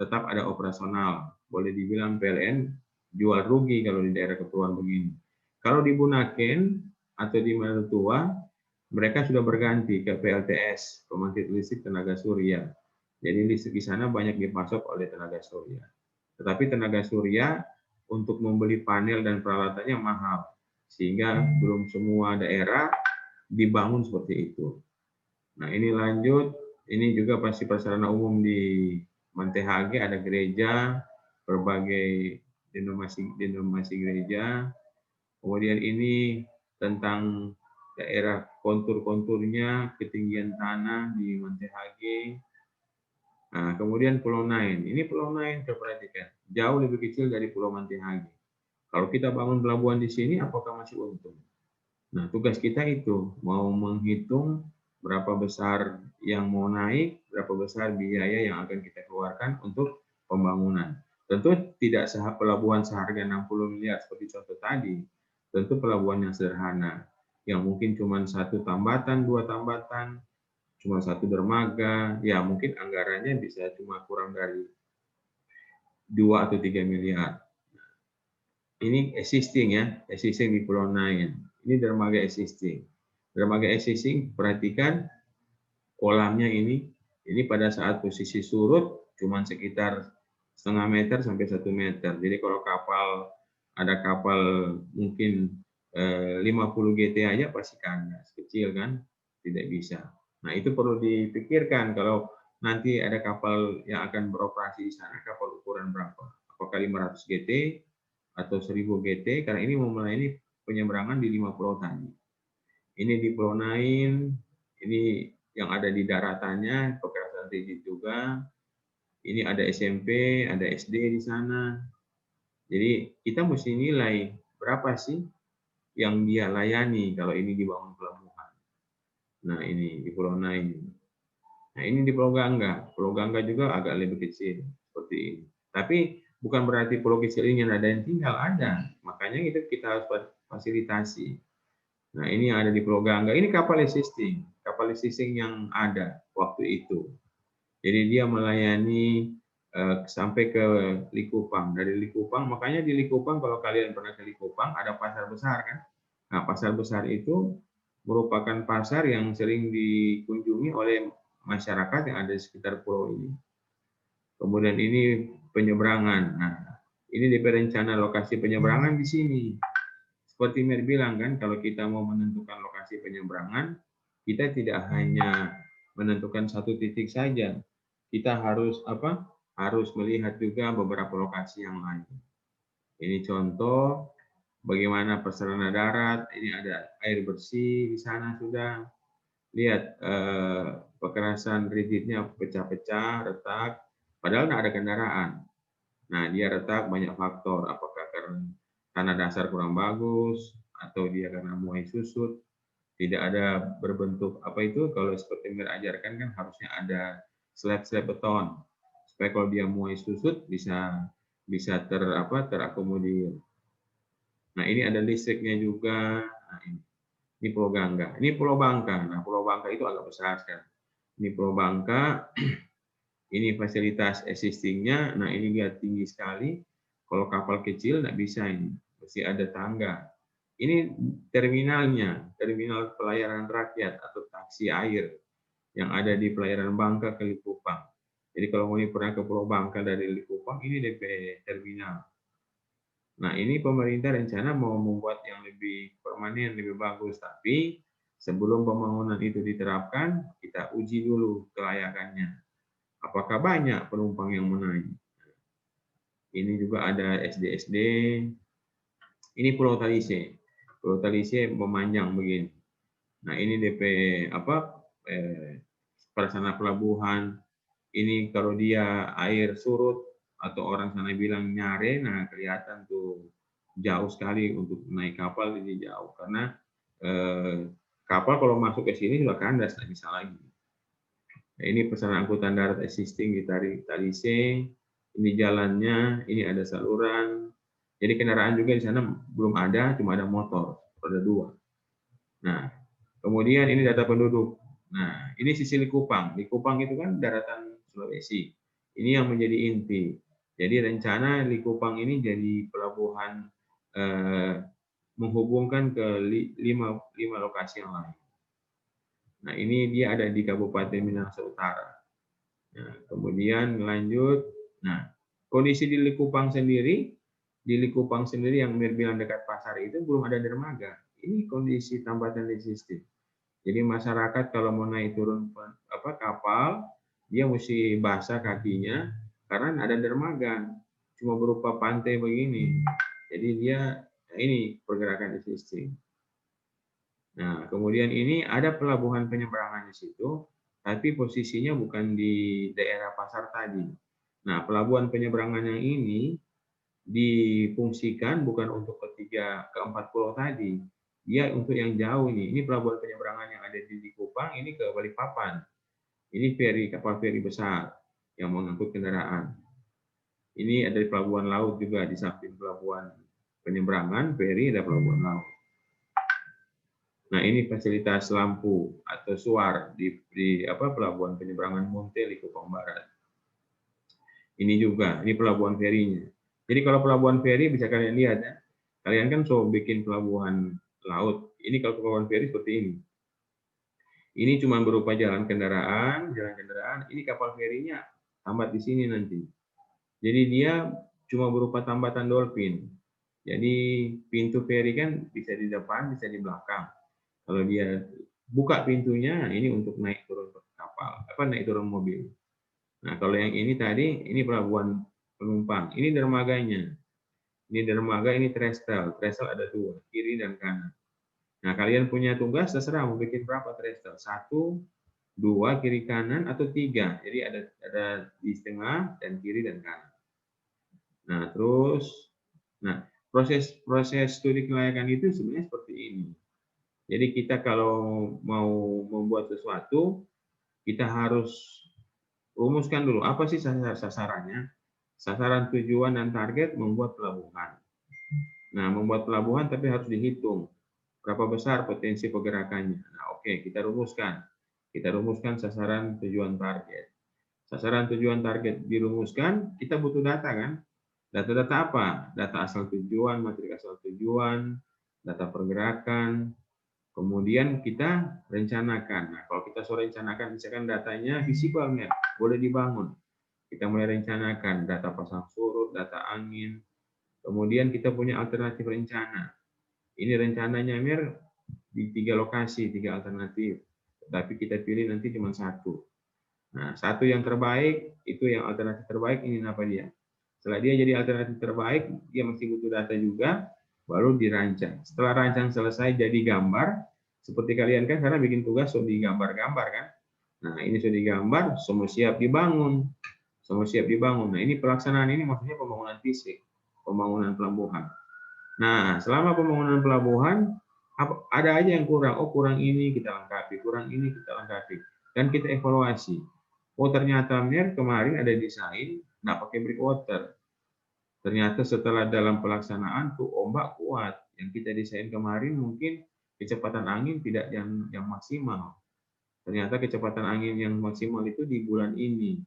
tetap ada operasional. Boleh dibilang PLN jual rugi kalau di daerah kepulauan begini. Kalau di Bunaken atau di Manado Tua, mereka sudah berganti ke PLTS, pembangkit listrik tenaga surya. Jadi listrik di sana banyak dipasok oleh tenaga surya. Tetapi tenaga surya untuk membeli panel dan peralatannya mahal, sehingga belum semua daerah dibangun seperti itu. Nah, ini lanjut, ini juga pasti prasarana umum di Mantehage, ada gereja, berbagai denominasi gereja. Kemudian ini tentang daerah kontur-konturnya, ketinggian tanah di Mantehage. Nah, kemudian Pulau Nain. Ini Pulau Nain, perhatikan. Jauh lebih kecil dari Pulau Mantehage. Kalau kita bangun pelabuhan di sini, apakah masih untung? Nah, tugas kita itu, mau menghitung berapa besar yang mau naik, berapa besar biaya yang akan kita keluarkan untuk pembangunan. Tentu tidak pelabuhan seharga 60 miliar seperti contoh tadi. Tentu pelabuhan yang sederhana. yang mungkin cuma satu tambatan, dua tambatan, cuma satu dermaga, ya mungkin anggarannya bisa cuma kurang dari 2 atau 3 miliar. Ini existing ya, existing di Pulau Nain. Ini dermaga existing. Dermaga existing, perhatikan kolamnya ini pada saat posisi surut cuma sekitar setengah meter sampai 1 meter. Jadi kalau ada kapal mungkin 50 GT aja pasti kandas, kecil kan, tidak bisa. Nah itu perlu dipikirkan kalau nanti ada kapal yang akan beroperasi di sana, kapal ukuran berapa? Apakah 500 GT atau 1000 GT? Karena ini mau melayani penyeberangan di 5 pulau tadi. Ini di Pulau Nain, ini yang ada di daratannya, kekerasan rigid juga. Ini ada SMP, ada SD di sana. Jadi kita mesti nilai berapa sih yang dia layani kalau ini dibangun pelabuhan. Nah ini di Pulau Nain. Nah ini di Pulau Gangga. Pulau Gangga juga agak lebih kecil seperti ini. Tapi bukan berarti pulau kecil ini ada yang tinggal, ada. Makanya itu kita harus fasilitasi. Nah ini yang ada di Pulau Gangga. Ini kapal existing yang ada waktu itu. Jadi dia melayani sampai ke Likupang. Dari Likupang, makanya di Likupang kalau kalian pernah ke Likupang ada pasar besar kan. Nah pasar besar itu merupakan pasar yang sering dikunjungi oleh masyarakat yang ada di sekitar pulau ini. Kemudian ini penyeberangan. Nah, ini DP rencana lokasi penyeberangan di sini. Seperti Mir bilang kan, kalau kita mau menentukan lokasi penyeberangan, kita tidak hanya menentukan satu titik saja. Kita harus harus melihat juga beberapa lokasi yang lain. Ini contoh bagaimana persarana darat. Ini ada air bersih di sana sudah. Lihat kekerasan rigidnya pecah-pecah, retak. Padahal tidak ada kendaraan. Nah, dia retak banyak faktor. Apakah karena tanah dasar kurang bagus, atau dia karena muai susut, tidak ada berbentuk kalau seperti Mir ajarkan kan harusnya ada slab-slab beton supaya kalau dia muai susut bisa terakomodir. Nah ini ada listriknya juga. Nah, ini Pulau Gangga, ini Pulau Bangka. Nah Pulau Bangka itu agak besar sekarang. Ini Pulau Bangka. Ini fasilitas existingnya. Nah ini dia tinggi sekali. Kalau kapal kecil nggak bisa ini, mesti ada tangga. Ini terminalnya, terminal pelayaran rakyat atau taksi air yang ada di pelayaran Bangka ke Likupang. Jadi kalau mau pernah ke Pulau Bangka dari Likupang, ini DP terminal. Nah ini pemerintah rencana mau membuat yang lebih permanen, lebih bagus. Tapi sebelum pembangunan itu diterapkan, kita uji dulu kelayakannya. Apakah banyak penumpang yang menaik? Ini juga ada SD-SD. Ini Pulau Talise. Pulau Talise memanjang begini. Nah ini DP prasarana pelabuhan. Ini kalau dia air surut atau orang sana bilang nyare, nah kelihatan tuh jauh sekali untuk naik kapal ini jauh karena kapal kalau masuk ke sini sudah kandas, tidak bisa lagi. Nah, ini persarana angkutan darat existing di Talise. Ini jalannya, ini ada saluran. Jadi kendaraan juga di sana belum ada, cuma ada motor, roda 2. Nah, kemudian ini data penduduk. Nah, ini sisi Likupang. Likupang itu kan daratan Sulawesi. Ini yang menjadi inti. Jadi rencana Likupang ini jadi pelabuhan menghubungkan ke 5 lokasi yang lain. Nah, ini dia ada di Kabupaten Minahasa Utara. Nah, kemudian lanjut. Nah, kondisi di Likupang sendiri yang Mir bilang dekat pasar itu belum ada dermaga. Ini kondisi tambatan existing. Jadi masyarakat kalau mau naik turun kapal, dia mesti basah kakinya karena ada dermaga. Cuma berupa pantai begini. Jadi dia ini pergerakan existing. Nah, kemudian ini ada pelabuhan penyeberangan di situ, tapi posisinya bukan di daerah pasar tadi. Nah, pelabuhan penyeberangan yang ini difungsikan bukan untuk keempat pulau tadi. Dia untuk yang jauh ini. Ini pelabuhan penyeberangan yang ada di Likupang, ini ke Balikpapan. Ini kapal feri besar yang mengangkut kendaraan. Ini ada di pelabuhan laut juga, di samping pelabuhan penyeberangan, feri ada pelabuhan laut. Nah, ini fasilitas lampu atau suar di pelabuhan penyeberangan Monte Likupang Barat. Ini juga, ini pelabuhan ferinya. Jadi kalau pelabuhan feri bisa kalian lihat ya. Kalian kan bikin pelabuhan laut. Ini kalau pelabuhan feri seperti ini. Ini cuma berupa jalan kendaraan. Ini kapal ferinya tambat di sini nanti. Jadi dia cuma berupa tambatan dolphin. Jadi pintu feri kan bisa di depan, bisa di belakang. Kalau dia buka pintunya, ini untuk naik turun kapal, naik turun mobil. Nah, kalau yang ini tadi, ini pelabuhan penumpang. Ini dermaganya. Ini dermaga, ini trestel. Trestel ada 2, kiri dan kanan. Nah, kalian punya tugas, terserah mau bikin berapa trestel. 1, 2, kiri kanan, atau 3. Jadi ada di tengah, dan kiri dan kanan. Nah, terus, proses studi kelayakan itu sebenarnya seperti ini. Jadi kita kalau mau membuat sesuatu, kita harus rumuskan dulu apa sih sasarannya, sasaran, tujuan, dan target membuat pelabuhan. Nah, membuat pelabuhan tapi harus dihitung berapa besar potensi pergerakannya. Nah, oke, kita rumuskan. Kita rumuskan sasaran, tujuan, target. Sasaran, tujuan, target dirumuskan, kita butuh data kan? Data-data apa? Data asal tujuan, matrik asal tujuan, data pergerakan. Kemudian kita rencanakan. Nah, kalau kita sudah rencanakan, misalkan datanya visible net, boleh dibangun. Kita mulai rencanakan data pasang surut, data angin. Kemudian kita punya alternatif rencana. Ini rencananya Mir di 3 lokasi, 3 alternatif. Tapi kita pilih nanti cuma 1. Nah, 1 yang terbaik, itu yang alternatif terbaik, ini apa dia? Setelah dia jadi alternatif terbaik, dia masih butuh data juga, baru dirancang. Setelah rancang selesai jadi gambar, seperti kalian kan karena bikin tugas sudah digambar-gambar kan. Nah, ini sudah digambar, semua siap dibangun. Semua siap dibangun. Nah, ini pelaksanaan ini maksudnya pembangunan fisik, pembangunan pelabuhan. Nah, selama pembangunan pelabuhan, ada aja yang kurang. Oh, kurang ini kita lengkapi, kurang ini kita lengkapi. Dan kita evaluasi. Oh, ternyata Mir kemarin ada desain nggak pakai breakwater. Ternyata setelah dalam pelaksanaan tuh ombak kuat. Yang kita desain kemarin mungkin kecepatan angin tidak yang maksimal. Ternyata kecepatan angin yang maksimal itu di bulan ini.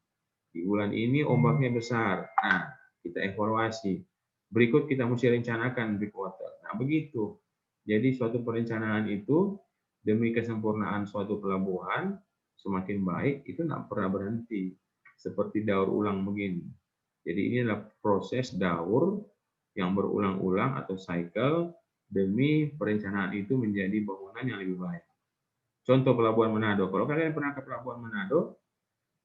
Di bulan ini ombaknya besar. Nah, kita evaluasi. Berikut kita mesti rencanakan breakwater. Nah, begitu. Jadi suatu perencanaan itu demi kesempurnaan suatu pelabuhan semakin baik itu tidak pernah berhenti. Seperti daur ulang begini. Jadi ini adalah proses daur yang berulang-ulang atau cycle demi perencanaan itu menjadi bangunan yang lebih baik. Contoh Pelabuhan Manado. Kalau kalian pernah ke Pelabuhan Manado,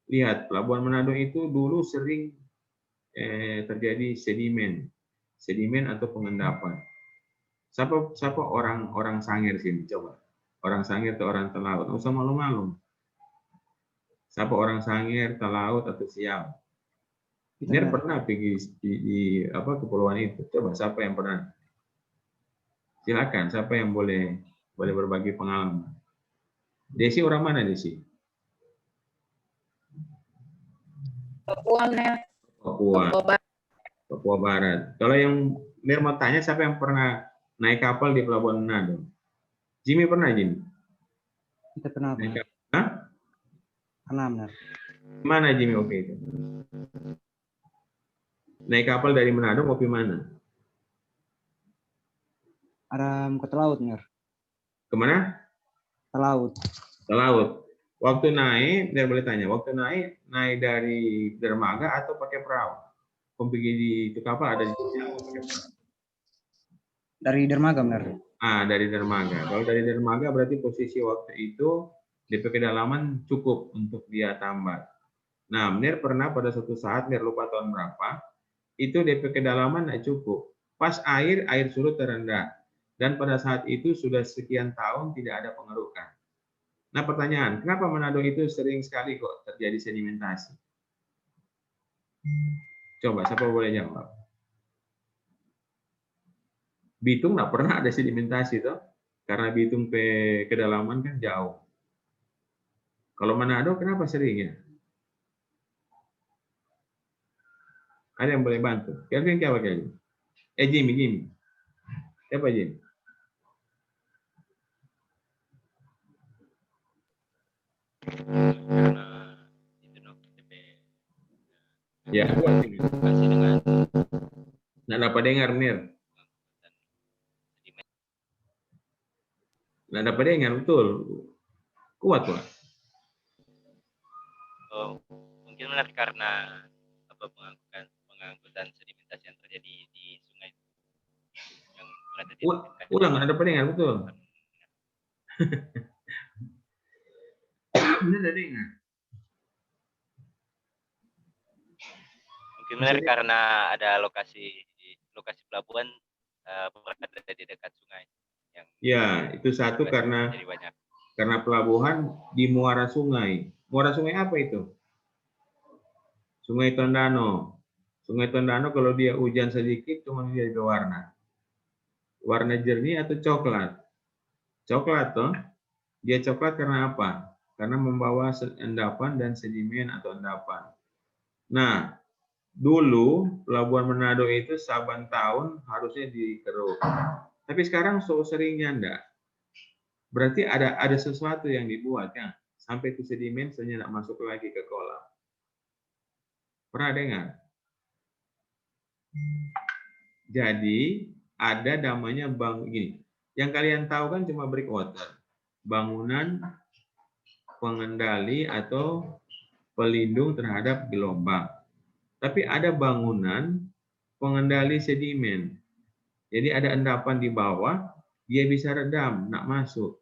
lihat Pelabuhan Manado itu dulu sering terjadi sedimen atau pengendapan. Siapa orang Sangir sini coba? Orang Sangir atau orang Telaut? Nggak usah malu-malu. Siapa orang Sangir, Telaut atau Siau? Mir pernah pergi di kepulauan itu. Coba siapa yang pernah? Silakan, siapa yang boleh berbagi pengalaman? Desi orang mana Desi? Papua, Papua Barat. Kalau yang Mir mau tanya siapa yang pernah naik kapal di Pelabuhan Manado? Jimmy pernah, Jimmy? Kita pernah. Hah? Pernah, benar. Mana Jimmy oke itu? Naik kapal dari Manado mau ke mana? Ada ke laut, benar. Kemana? Ke laut. Ke laut. Waktu naik, Mir boleh tanya, waktu naik dari dermaga atau pakai perahu? Pergi di itu kapal ada di Dari dermaga, benar. Dari dermaga. Kalau dari dermaga berarti posisi waktu itu DP kedalaman cukup untuk dia tambah. Nah, Mir pernah pada suatu saat, Mir lupa tahun berapa, itu DP kedalaman tidak cukup. Pas air surut terendah. Dan pada saat itu sudah sekian tahun tidak ada pengerukan. Nah, pertanyaan, kenapa Manado itu sering sekali kok terjadi sedimentasi? Coba, siapa boleh jawab? Bitung nggak pernah ada sedimentasi, toh? Karena Bitung kedalaman kan jauh. Kalau Manado, kenapa sering ya? Ada yang boleh bantu? Kalian siapa kalian? Jimmy. Siapa Jimmy? Ya, kuat ini. lokasi dengan Nggak dapat dengar, Mir. dan sedimen. Nggak dapat dengar, betul. Kuat, Pak. Mungkin benar karena pengangkutan sedimentasi yang terjadi di sungai yang berada di Ulang, nggak dapat dengar, betul. Benar ada dengar. Mungkin benar karena ada lokasi pelabuhan berada di dekat sungai yang Ya, itu satu karena jadi banyak. karena pelabuhan di muara sungai. Muara sungai apa itu? Sungai Tondano. Sungai Tondano kalau dia hujan sedikit cuma dia berwarna. Warna jernih atau coklat? Coklat toh. Dia coklat karena apa? Karena membawa endapan dan sedimen atau endapan. Nah, dulu Pelabuhan Manado itu saban tahun harusnya dikeruk. Tapi sekarang seringnya enggak. Berarti ada sesuatu yang dibuat kan, sampai ke sedimen tidak masuk lagi ke kolam. Pernah dengar? Jadi ada namanya gini. Yang kalian tahu kan cuma breakwater, bangunan pengendali atau pelindung terhadap gelombang. Tapi ada bangunan pengendali sedimen. Jadi ada endapan di bawah, dia bisa redam, nak masuk.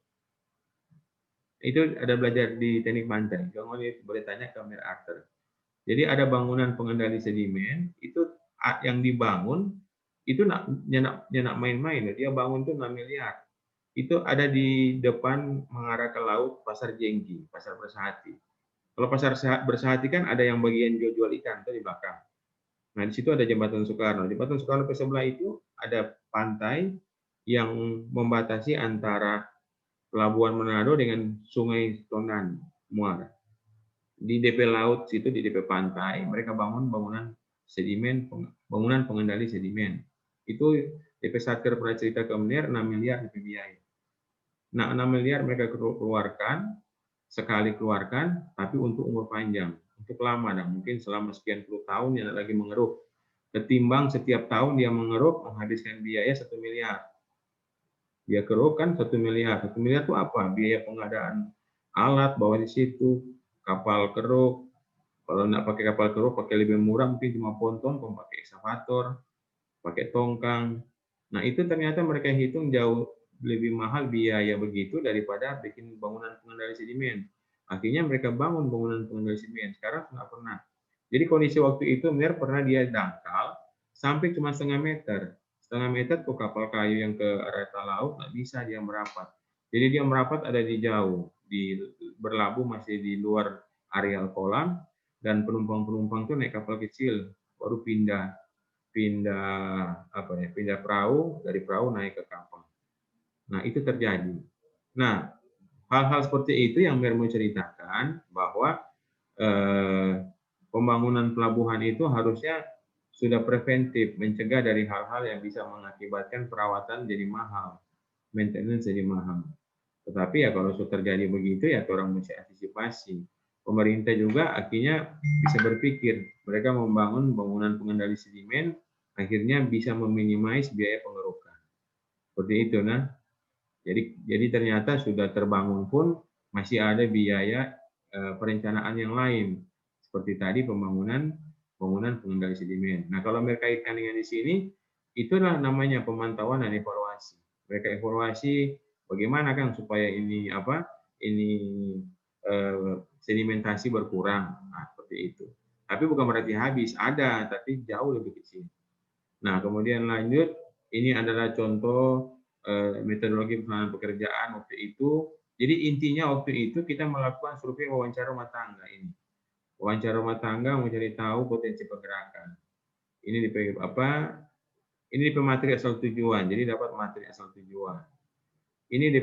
Itu ada belajar di teknik pantai. Kamu boleh tanya ke Mir Arthur. Jadi ada bangunan pengendali sedimen, itu yang dibangun, itu nak main-main. Dia bangun tuh 6 miliar. Itu ada di depan mengarah ke laut Pasar Jengki, Pasar Bersahati. Kalau Pasar Bersahati kan ada yang bagian jual ikan itu di belakang. Nah, di situ ada Jembatan Soekarno. Jembatan Soekarno ke sebelah itu ada pantai yang membatasi antara Pelabuhan Manado dengan Sungai Tondano, Muara. Di DP laut situ, di DP pantai, mereka bangun bangunan sedimen, bangunan pengendali sedimen. Itu DP Satker pernah cerita ke Menir, 6 miliar DP biaya. Nah, 6 miliar mereka keluarkan, sekali keluarkan, tapi untuk umur panjang, untuk lama, dan mungkin selama sekian puluh tahun dia lagi mengeruk. Ketimbang setiap tahun dia mengeruk, menghabiskan biaya 1 miliar. Dia keruk kan 1 miliar. 1 miliar itu apa? Biaya pengadaan alat bawa di situ, kapal keruk. Kalau nggak pakai kapal keruk, pakai lebih murah, mungkin cuma ponton, pakai ekskavator, pakai tongkang. Nah, itu ternyata mereka hitung jauh lebih mahal biaya begitu daripada bikin bangunan pengendali sedimen. Akhirnya mereka bangun bangunan pengendali sedimen. Sekarang nggak pernah. Jadi kondisi waktu itu Mir pernah dia dangkal sampai cuma setengah meter ke kapal kayu yang ke arah laut nggak bisa dia merapat. Jadi dia merapat ada di jauh, berlabuh masih di luar areal kolam, dan penumpang-penumpang tuh naik kapal kecil baru pindah perahu, dari perahu naik ke kapal. Nah, itu terjadi. Nah, hal-hal seperti itu yang Mir mau ceritakan bahwa pembangunan pelabuhan itu harusnya sudah preventif, mencegah dari hal-hal yang bisa mengakibatkan perawatan jadi mahal, maintenance jadi mahal. Tetapi ya kalau sudah terjadi begitu ya orang mesti antisipasi. Pemerintah juga akhirnya bisa berpikir, mereka membangun bangunan pengendali sedimen, akhirnya bisa meminimais biaya pengerukan. Seperti itu, nah. Jadi ternyata sudah terbangun pun masih ada biaya perencanaan yang lain. Seperti tadi bangunan pengendali sedimen. Nah, kalau mereka kaitkan dengan di sini, itulah namanya pemantauan dan evaluasi. Mereka evaluasi bagaimana kan supaya ini sedimentasi berkurang. Nah, seperti itu. Tapi bukan berarti habis, ada, tapi jauh lebih kecil. Nah, kemudian lanjut, ini adalah contoh metodologi pelaksanaan pekerjaan waktu itu. Jadi intinya waktu itu kita melakukan survei wawancara rumah tangga ini. Wawancara rumah tangga mencari tahu potensi pergerakan. Ini di materi asal tujuan. Jadi dapat materi asal tujuan. Ini di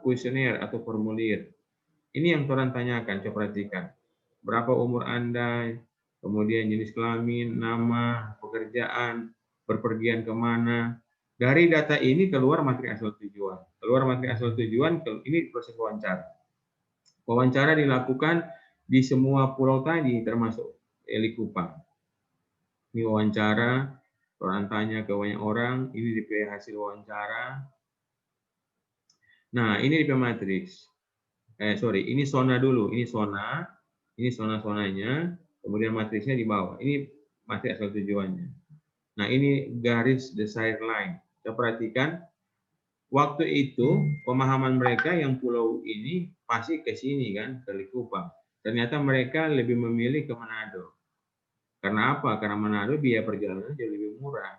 kuesioner atau formulir. Ini yang orang tanyakan, coba perhatikan. Berapa umur Anda, kemudian jenis kelamin, nama, pekerjaan, berpergian kemana. Dari data ini keluar materi asal tujuan. Keluar materi asal tujuan, ini proses wawancara. Wawancara dilakukan di semua pulau tadi, termasuk Likupang. Ini wawancara, orang tanya ke banyak orang, ini DP hasil wawancara. Nah, ini DP matriks. Ini zona dulu, ini zona-zonanya, kemudian matriksnya di bawah. Ini matriks asal tujuannya. Nah, ini garis desired line. Kita perhatikan, waktu itu pemahaman mereka yang pulau ini pasti ke sini kan, ke Likupang. Ternyata mereka lebih memilih ke Manado. Karena apa? Karena Manado biaya perjalanan jauh lebih murah.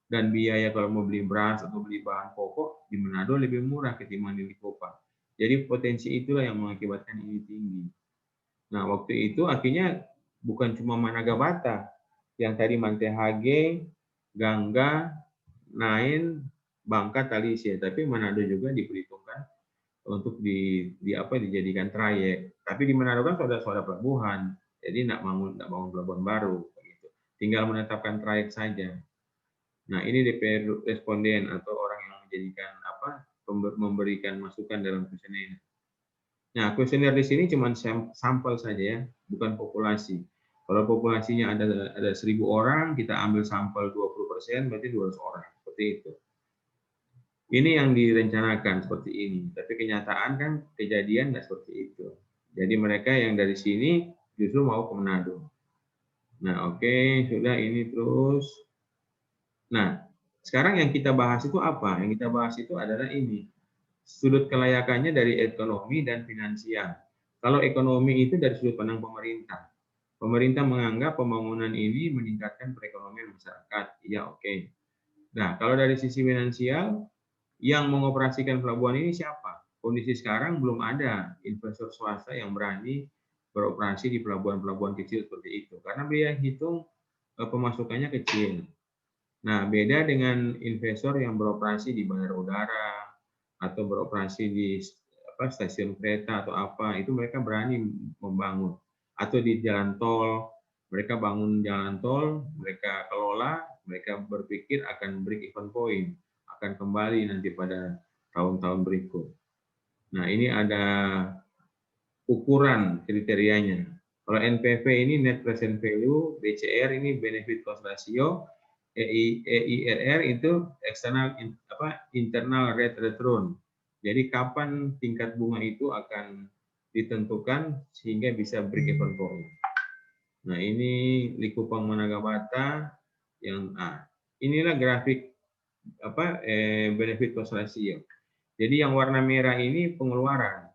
Dan biaya kalau mau beli beras atau beli bahan pokok di Manado lebih murah ketimbang di Likupang. Jadi potensi itulah yang mengakibatkan ini tinggi. Nah, waktu itu akhirnya bukan cuma Managabata, yang tadi Mantehage, Gangga, Nain, Bangka, Talisia, tapi Manado juga diperhitungkan untuk dijadikan trayek. Tapi di Manado kan sudah pelabuhan, jadi nggak bangun pelabuhan baru, gitu. Tinggal menetapkan trayek saja. Nah, ini DP responden atau orang yang menjadikan memberikan masukan dalam kuesioner. Nah, kuesioner di sini cuma sampel saja ya, bukan populasi. Kalau populasinya ada 1.000 orang, kita ambil sampel 20%, berarti 200 orang. Seperti itu. Ini yang direncanakan seperti ini. Tapi kenyataan kan kejadian nggak seperti itu. Jadi mereka yang dari sini justru mau ke Manado. Nah, oke, sudah ini terus. Nah, sekarang yang kita bahas itu apa? Yang kita bahas itu adalah ini. Sudut kelayakannya dari ekonomi dan finansial. Kalau ekonomi itu dari sudut pandang pemerintah. Pemerintah menganggap pembangunan ini meningkatkan perekonomian masyarakat. Ya, oke. Nah, kalau dari sisi finansial, yang mengoperasikan pelabuhan ini siapa? Kondisi sekarang belum ada investor swasta yang berani beroperasi di pelabuhan-pelabuhan kecil seperti itu. Karena biaya hitung pemasukannya kecil. Nah, beda dengan investor yang beroperasi di bandara udara atau beroperasi di stasiun kereta atau apa, itu mereka berani membangun. Atau di jalan tol, mereka bangun jalan tol, mereka kelola, mereka berpikir akan break even point, akan kembali nanti pada tahun-tahun berikut. Nah, ini ada ukuran kriterianya. Kalau NPV ini net present value, BCR ini benefit cost ratio, EIRR itu internal rate return. Jadi kapan tingkat bunga itu akan ditentukan sehingga bisa break even point. Nah, ini Likupang Managabata yang inilah grafik benefit cost ratio. Jadi yang warna merah ini pengeluaran.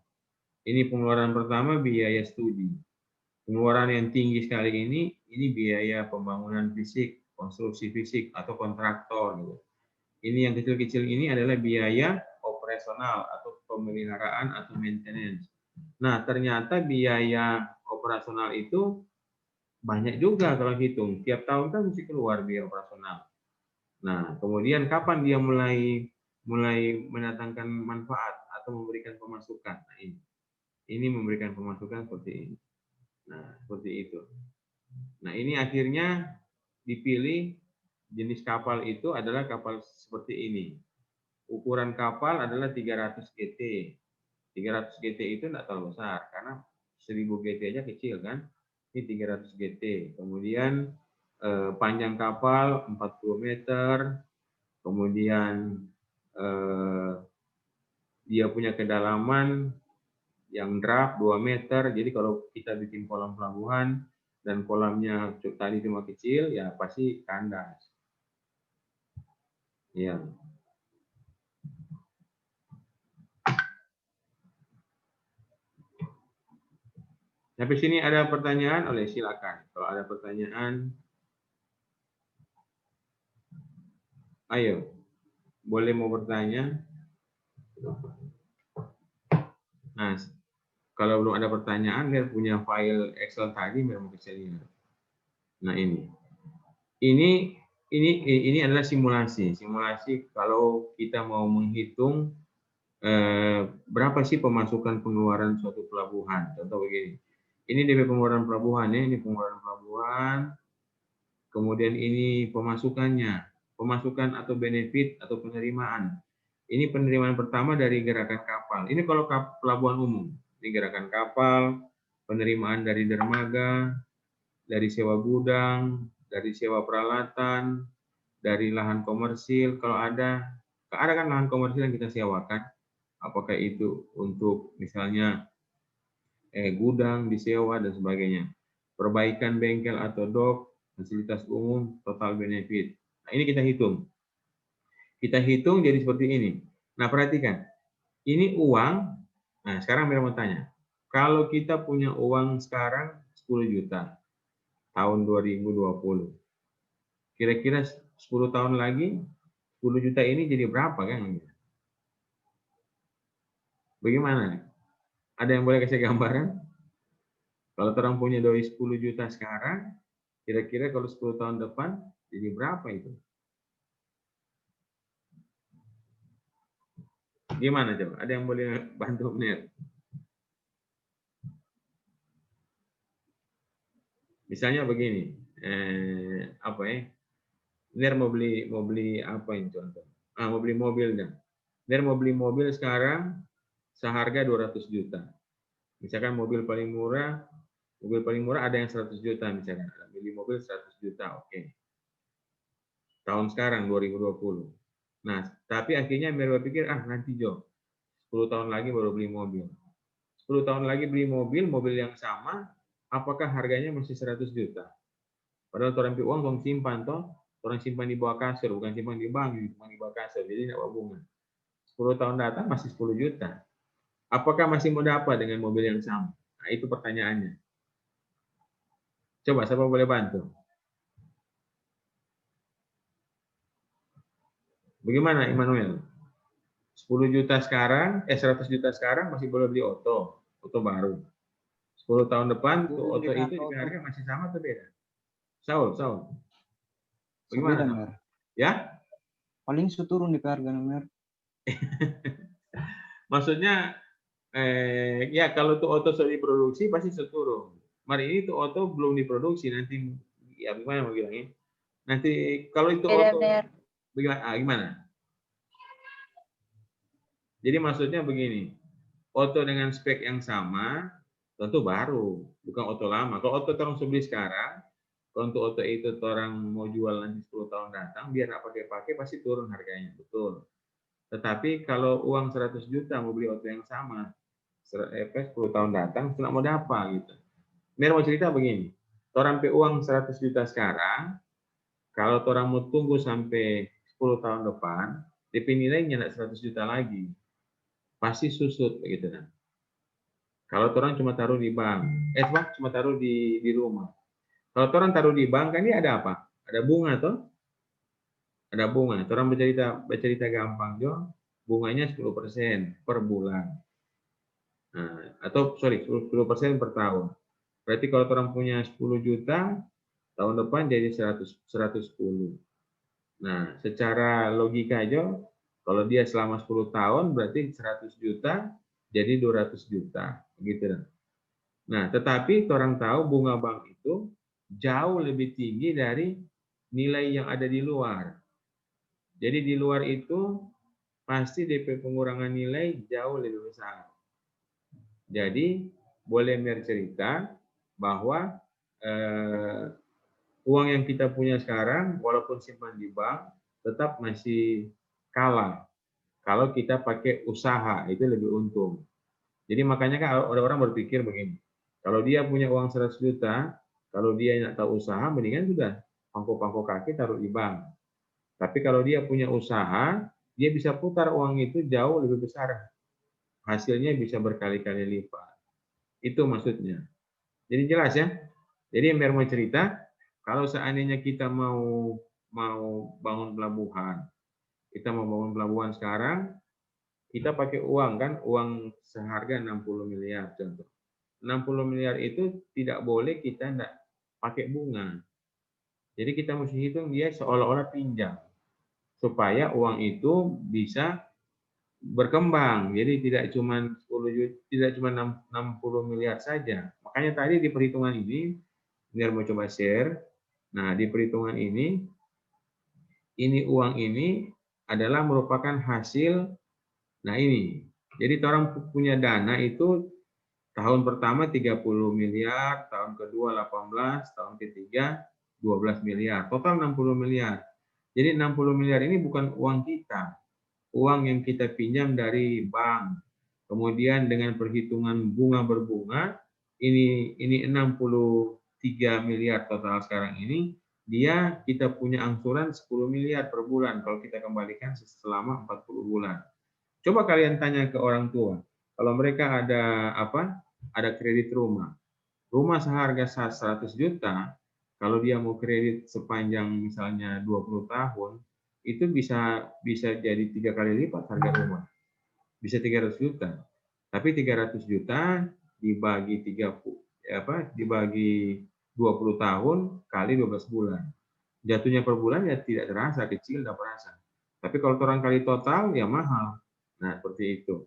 Ini pengeluaran pertama biaya studi. Pengeluaran yang tinggi sekali ini biaya pembangunan fisik, konstruksi fisik atau kontraktor. Gitu. Ini yang kecil-kecil ini adalah biaya operasional atau pemeliharaan atau maintenance. Nah, ternyata biaya operasional itu banyak juga kalau hitung. Tiap tahun kan mesti keluar biaya operasional. Nah, kemudian kapan dia mulai mendatangkan manfaat atau memberikan pemasukan? Nah, ini memberikan pemasukan seperti ini. Nah, seperti itu. Nah, ini akhirnya dipilih jenis kapal itu adalah kapal seperti ini. Ukuran kapal adalah 300 GT. 300 GT itu tidak terlalu besar, karena 1000 GT aja kecil kan. Ini 300 GT. Kemudian panjang kapal 40 meter. Kemudian dia punya kedalaman yang draft 2 meter. Jadi kalau kita bikin kolam pelabuhan dan kolamnya tadi cuma kecil, ya pasti kandas. Ya. Sampai sini ada pertanyaan? Silakan. Kalau ada pertanyaan, ayo. Boleh mau bertanya? Nah, kalau belum ada pertanyaan, dia punya file Excel tadi, mau bisa lihat. Nah, ini adalah simulasi. Simulasi kalau kita mau menghitung berapa sih pemasukan pengeluaran suatu pelabuhan. Contoh begini. Ini DP pengeluaran pelabuhan ya, ini pengeluaran pelabuhan. Kemudian ini pemasukannya, pemasukan atau benefit atau penerimaan. Ini penerimaan pertama dari gerakan kapal. Ini kalau pelabuhan umum. Ini gerakan kapal, penerimaan dari dermaga, dari sewa gudang, dari sewa peralatan, dari lahan komersil, kalau ada kan lahan komersil yang kita sewakan, apakah itu untuk misalnya gudang disewa dan sebagainya, perbaikan bengkel atau dok, fasilitas umum, total benefit. Nah, ini kita hitung. Kita hitung jadi seperti ini. Nah, perhatikan. Ini uang. Nah, sekarang saya mau tanya. Kalau kita punya uang sekarang 10 juta tahun 2020. Kira-kira 10 tahun lagi 10 juta ini jadi berapa kan? Bagaimana? Ada yang boleh kasih gambaran? Kalau orang punya doi 10 juta sekarang, kira-kira kalau 10 tahun depan jadi berapa itu? Gimana coba? Ada yang boleh bantu Ner? Misalnya begini, apa ya? Ner mau beli apa ini contoh? Mau beli mobil dah. Ner mau beli mobil sekarang seharga 200 juta. Misalkan mobil paling murah ada yang 100 juta misalkan. Beli mobil 100 juta, oke. Tahun sekarang 2020. Nah, tapi akhirnya Ner berpikir, nanti Jo, 10 tahun lagi baru beli mobil. 10 tahun lagi beli mobil yang sama, apakah harganya masih 100 juta? Padahal orang uang simpan toh, orang simpan di bawah kasur, bukan simpan di bank, simpan di bawah kasur, jadi tidak bunga. 10 tahun datang masih 10 juta. Apakah masih mau dapat dengan mobil yang sama? Nah, itu pertanyaannya. Coba siapa boleh bantu? Bagaimana Immanuel? 10 juta sekarang, 100 juta sekarang masih boleh beli oto baru. 10 tahun depan tuh oto itu juga harga masih sama atau beda? Saul. Bagaimana? Beda, Ya? Paling turun di harga, Mer. Maksudnya ya kalau tuh oto sudah diproduksi pasti turun. Mari ini tuh oto belum diproduksi, nanti ya gimana mau bilangnya? Nanti kalau itu oto gimana? Jadi maksudnya begini, oto dengan spek yang sama tentu baru, bukan oto lama. Kalau oto orang beli sekarang, kalau untuk oto itu orang mau jual nanti 10 tahun datang, biar apa pakai pasti turun harganya, betul. Tetapi kalau uang 100 juta mau beli oto yang sama, 10 tahun datang, tidak mau dapat gitu. Mir mau cerita begini, orang pe uang 100 juta sekarang, kalau orang mau tunggu sampai 10 tahun depan, DP nilainya tidak 100 juta lagi. Pasti susut begitu kan. Kalau orang cuma taruh di bank, cuma taruh di rumah. Kalau orang taruh di bank kan ini ada apa? Ada bunga toh? Ada bunga. Orang bercerita gampang jo, bunganya 10% per bulan. Nah, atau 10% per tahun. Berarti kalau orang punya 10 juta, tahun depan jadi 110. Nah, secara logika aja, kalau dia selama 10 tahun berarti 100 juta jadi 200 juta, gitu. Nah, tetapi orang tahu bunga bank itu jauh lebih tinggi dari nilai yang ada di luar. Jadi di luar itu pasti DP pengurangan nilai jauh lebih besar. Jadi boleh cerita bahwa uang yang kita punya sekarang walaupun simpan di bank tetap masih kalah. Kalau kita pakai usaha itu lebih untung. Jadi makanya kan ada orang berpikir begini, kalau dia punya uang 100 juta, kalau dia nggak tahu usaha, mendingan sudah pangko-pangko kaki taruh di bank. Tapi kalau dia punya usaha, dia bisa putar uang itu jauh lebih besar. Hasilnya bisa berkali-kali lipat. Itu maksudnya. Jadi jelas ya. Jadi yang mau cerita, kalau seandainya kita mau bangun pelabuhan, kita mau bangun pelabuhan sekarang, kita pakai uang kan, uang seharga 60 miliar contoh. 60 miliar itu tidak boleh kita enggak pakai bunga. Jadi kita mesti hitung dia seolah-olah pinjam. Supaya uang itu bisa berkembang. Jadi tidak cuma 10 juta, tidak cuma 60 miliar saja. Makanya tadi di perhitungan ini, biar mau coba share. Nah, di perhitungan ini uang ini adalah merupakan hasil. Nah ini, jadi orang punya dana itu tahun pertama 30 miliar, tahun kedua 18, tahun ketiga 12 miliar, total 60 miliar. Jadi 60 miliar ini bukan uang kita, uang yang kita pinjam dari bank. Kemudian dengan perhitungan bunga berbunga, ini 63 miliar total sekarang ini, dia kita punya angsuran 10 miliar per bulan kalau kita kembalikan selama 40 bulan. Coba kalian tanya ke orang tua, kalau mereka ada ada kredit rumah seharga 100 juta, kalau dia mau kredit sepanjang misalnya 20 tahun, itu bisa jadi 3 kali lipat harga rumah. Bisa 300 juta. Tapi 300 juta dibagi 20 tahun kali 12 bulan. Jatuhnya per bulan ya tidak terasa, kecil tidak terasa. Tapi kalau orang kali total ya mahal. Nah, seperti itu.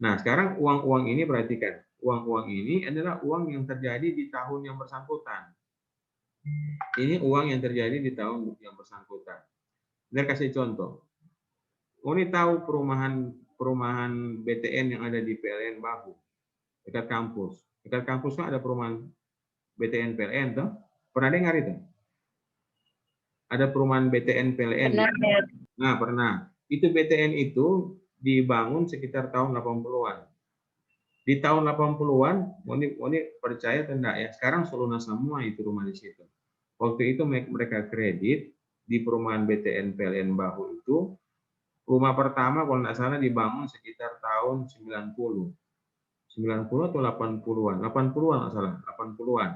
Nah, sekarang uang-uang ini perhatikan. Uang-uang ini adalah uang yang terjadi di tahun yang bersangkutan. Ini uang yang terjadi di tahun yang bersangkutan. Saya kasih contoh. Ini tahu perumahan BTN yang ada di PLN Bahu, dekat kampus. Dekat kampus kan ada perumahan BTN PLN, toh? Pernah dengar itu? Ada perumahan BTN PLN. Benar. Nah, pernah. Itu BTN itu dibangun sekitar tahun 80-an. Di tahun 80-an, Moni percaya atau enggak ya, sekarang selunas semua itu rumah di situ. Waktu itu mereka kredit di perumahan BTN PLN Bahu itu, rumah pertama kalau enggak salah dibangun sekitar tahun 90 atau 80-an. 80-an enggak salah, 80-an.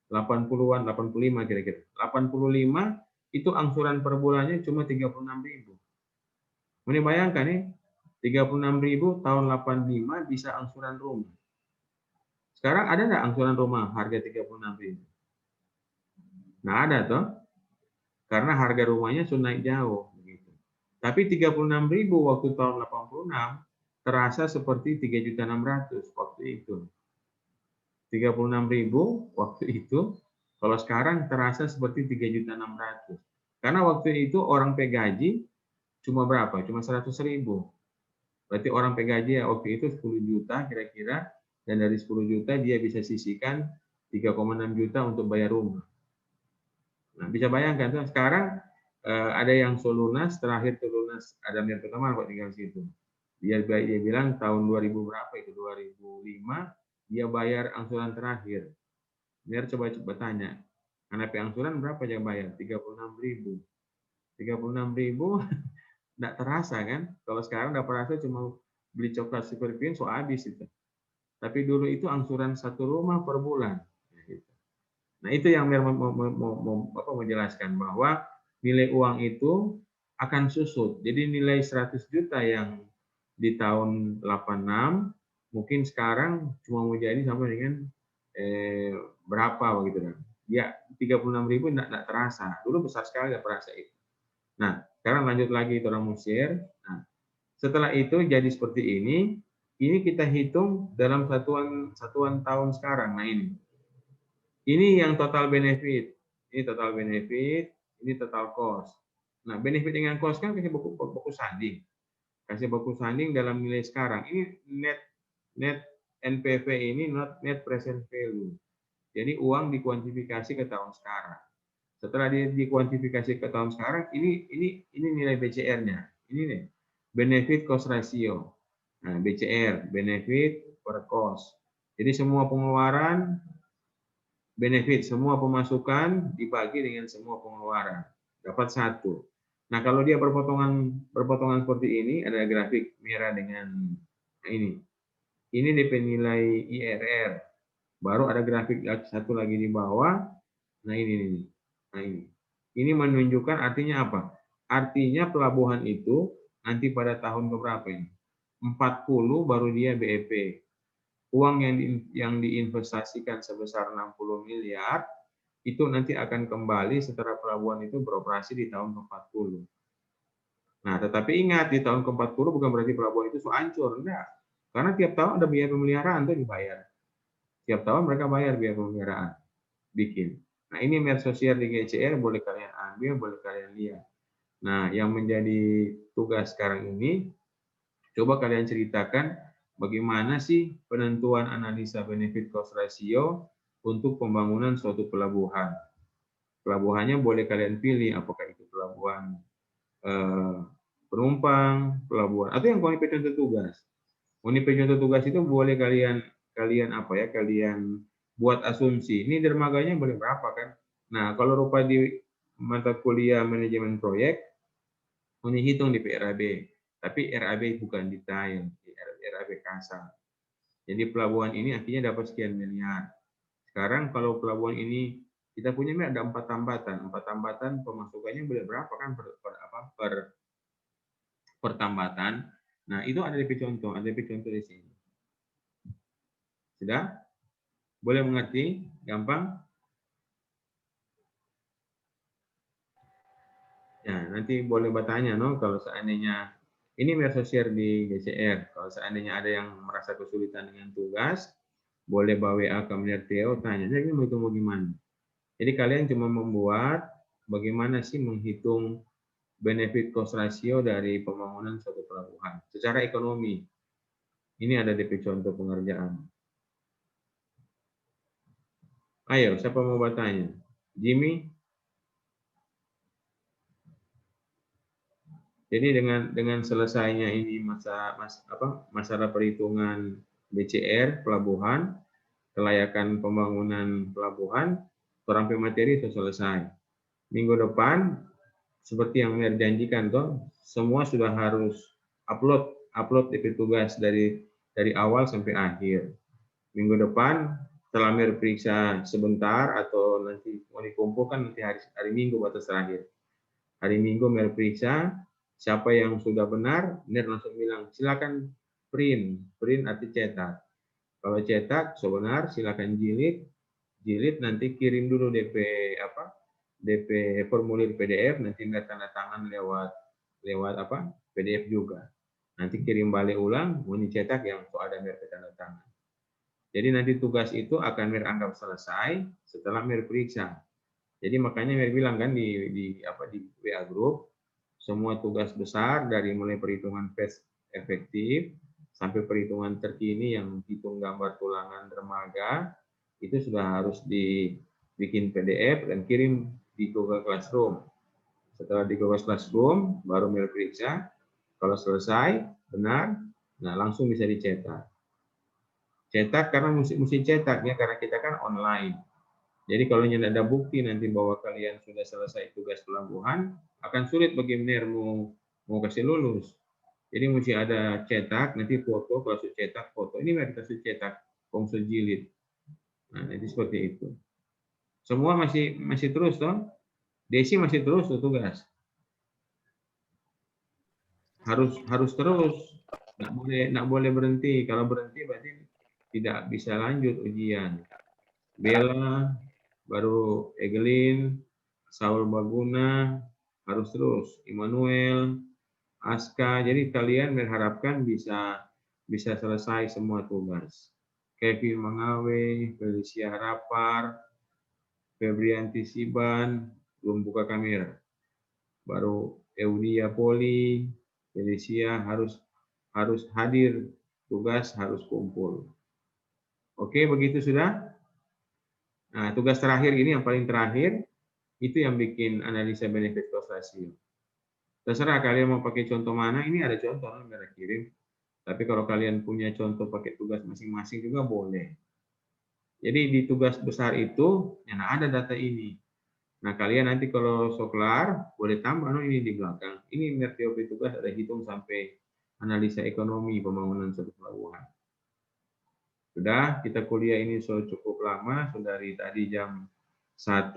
80-an, 85 kira-kira. 85 itu angsuran per bulannya cuma 36.000. Moni bayangkan nih, 36.000 tahun 85 bisa angsuran rumah. Sekarang ada nggak angsuran rumah harga 36.000? Nggak ada toh, karena harga rumahnya sudah naik jauh. Begitu. Tapi 36.000 waktu tahun 86 terasa seperti 3.600.000 waktu itu. 36.000 waktu itu, kalau sekarang terasa seperti 3.600.000. Karena waktu itu orang pegaji cuma berapa? Cuma 100.000. Berarti orang pegaji ya waktu itu 10 juta kira-kira, dan dari 10 juta dia bisa sisihkan 3,6 juta untuk bayar rumah. Nah, bisa bayangkan tuh sekarang ada yang solunas, terakhir terlunas ada yang pertama kok tinggal situ. Dia bilang tahun 2000 berapa itu? 2005 dia bayar angsuran terakhir. Biar coba tanya. KNP angsuran berapa dia bayar? 36.000. 36.000 enggak terasa kan? Kalau sekarang enggak terasa cuma beli coklat Super Queen so habis itu. Tapi dulu itu angsuran satu rumah per bulan. Nah, itu yang mau menjelaskan bahwa nilai uang itu akan susut. Jadi nilai 100 juta yang di tahun 86 mungkin sekarang cuma mau jadi sampai dengan berapa begitu kan. Ya 36.000 enggak terasa. Dulu besar sekali enggak terasa itu. Nah, sekarang lanjut lagi orang Mesir. Nah, setelah itu jadi seperti ini kita hitung dalam satuan tahun sekarang. Nah, ini yang total benefit. Ini total benefit, ini total cost. Nah, benefit dengan cost kan kasih buku sanding. Kasih buku sanding dalam nilai sekarang. Ini net NPV ini net present value. Jadi uang dikuantifikasi ke tahun sekarang. Setelah dikuantifikasi ke tahun sekarang, ini nilai BCR-nya. Ini nih, benefit cost ratio. Nah, BCR, benefit per cost. Jadi semua pengeluaran, benefit, semua pemasukan dibagi dengan semua pengeluaran. Dapat 1. Nah, kalau dia berpotongan seperti ini, ada grafik merah dengan ini. Ini DP nilai IRR. Baru ada grafik satu lagi di bawah. Nah, ini. Nah, ini menunjukkan artinya apa? Artinya pelabuhan itu nanti pada tahun keberapa ini? 40 baru dia BEP. Uang yang diinvestasikan sebesar 60 miliar itu nanti akan kembali setelah pelabuhan itu beroperasi di tahun ke-40. Nah, tetapi ingat di tahun ke-40 bukan berarti pelabuhan itu hancur, enggak. Karena tiap tahun ada biaya pemeliharaan itu dibayar. Tiap tahun mereka bayar biaya pemeliharaan. Bikin. Nah, ini Mersosial di GCR, boleh kalian ambil, boleh kalian lihat. Nah, yang menjadi tugas sekarang ini, coba kalian ceritakan bagaimana sih penentuan analisa benefit cost ratio untuk pembangunan suatu pelabuhan. Pelabuhannya boleh kalian pilih apakah itu pelabuhan penumpang, pelabuhan atau yang UNIP contoh tugas. UNIP contoh tugas itu boleh kalian buat asumsi. Ini dermaganya boleh berapa kan? Nah, kalau rupa di mata kuliah manajemen proyek, ini hitung di PRAB. Tapi RAB bukan detail, RAB kasar. Jadi pelabuhan ini artinya dapat sekian miliar. Sekarang kalau pelabuhan ini kita punya ada 4 tambatan. 4 tambatan pemasukannya boleh berapa kan per tambatan. Nah, itu ada DP contoh di sini. Sudah? Boleh mengerti? Gampang? Ya, nanti boleh bertanya, no, kalau seandainya ini share di GCR. Kalau seandainya ada yang merasa kesulitan dengan tugas, boleh bawa WA ke Manajer Theo, tanya, ini mau hitung bagaimana? Jadi kalian cuma membuat bagaimana sih menghitung benefit cost ratio dari pembangunan suatu pelabuhan secara ekonomi. Ini ada DP contoh pengerjaan. Ayo, siapa mau bertanya? Jimmy? Jadi dengan selesainya ini masalah perhitungan DCR pelabuhan, kelayakan pembangunan pelabuhan, terampi materi itu selesai. Minggu depan seperti yang Mer janjikan toh, semua sudah harus upload DP tugas dari awal sampai akhir. Minggu depan setelah Mer periksa sebentar atau nanti mau dikumpulkan nanti hari Minggu batas terakhir. Hari Minggu Mer periksa, siapa yang sudah benar, Mer langsung bilang silakan print arti cetak. Kalau cetak sebenar silakan jilid nanti kirim dulu DP formulir PDF, nanti Mer tanda tangan lewat PDF juga. Nanti kirim balik ulang, mau dicetak yang ada Mer tanda tangan. Jadi nanti tugas itu akan Mer anggap selesai setelah Mer periksa. Jadi makanya Mer bilang kan di WA group, semua tugas besar dari mulai perhitungan PES efektif sampai perhitungan terkini yang hitung gambar tulangan dermaga itu sudah harus dibikin PDF dan kirim di Google Classroom. Setelah di Google Classroom baru Mer periksa, kalau selesai benar, nah langsung bisa dicetak. Cetak karena mesti cetak ya, karena kita kan online. Jadi kalau tidak ada bukti nanti bahwa kalian sudah selesai tugas pelabuhan, akan sulit bagi Mer mau kasih lulus. Jadi mesti ada cetak, nanti foto, kalau sudah cetak foto. Ini Mer kasih cetak, kongsul jilid. Nah, nanti seperti itu. Semua masih terus toh? Desi masih terus tuh tugas. Harus terus. Nggak boleh berhenti. Kalau berhenti berarti tidak bisa lanjut ujian. Bella, baru Egelin, Saul Baguna, harus terus. Immanuel, Aska. Jadi kalian mengharapkan bisa selesai semua tugas. Kevin Mangawe, Felicia Rapar, Febrianti Siban, belum buka kamera. Baru Eudia Poli, Felicia harus hadir, tugas harus kumpul. Oke, begitu sudah? Nah, tugas terakhir ini yang paling terakhir, itu yang bikin analisa benefit cost ratio. Terserah kalian mau pakai contoh mana, ini ada contoh yang Mer kirim. Tapi kalau kalian punya contoh pakai tugas masing-masing juga boleh. Jadi di tugas besar itu, yang ada data ini. Nah, kalian nanti kalau kelar, boleh tambah ini di belakang. Ini Mer TOP tugas ada hitung sampai analisa ekonomi pembangunan suatu pelabuhan. Sudah, kita kuliah ini sudah cukup lama, sudah dari tadi jam 1,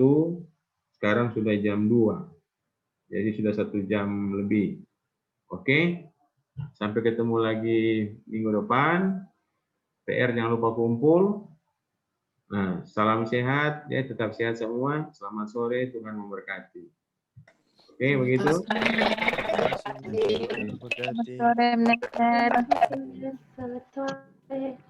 sekarang sudah jam 2. Jadi sudah 1 jam lebih. Oke, sampai ketemu lagi minggu depan. PR jangan lupa kumpul. Nah, salam sehat, ya tetap sehat semua. Selamat sore, Tuhan memberkati. Oke, begitu. Terima kasih. Sore, Manajer. Selamat sore.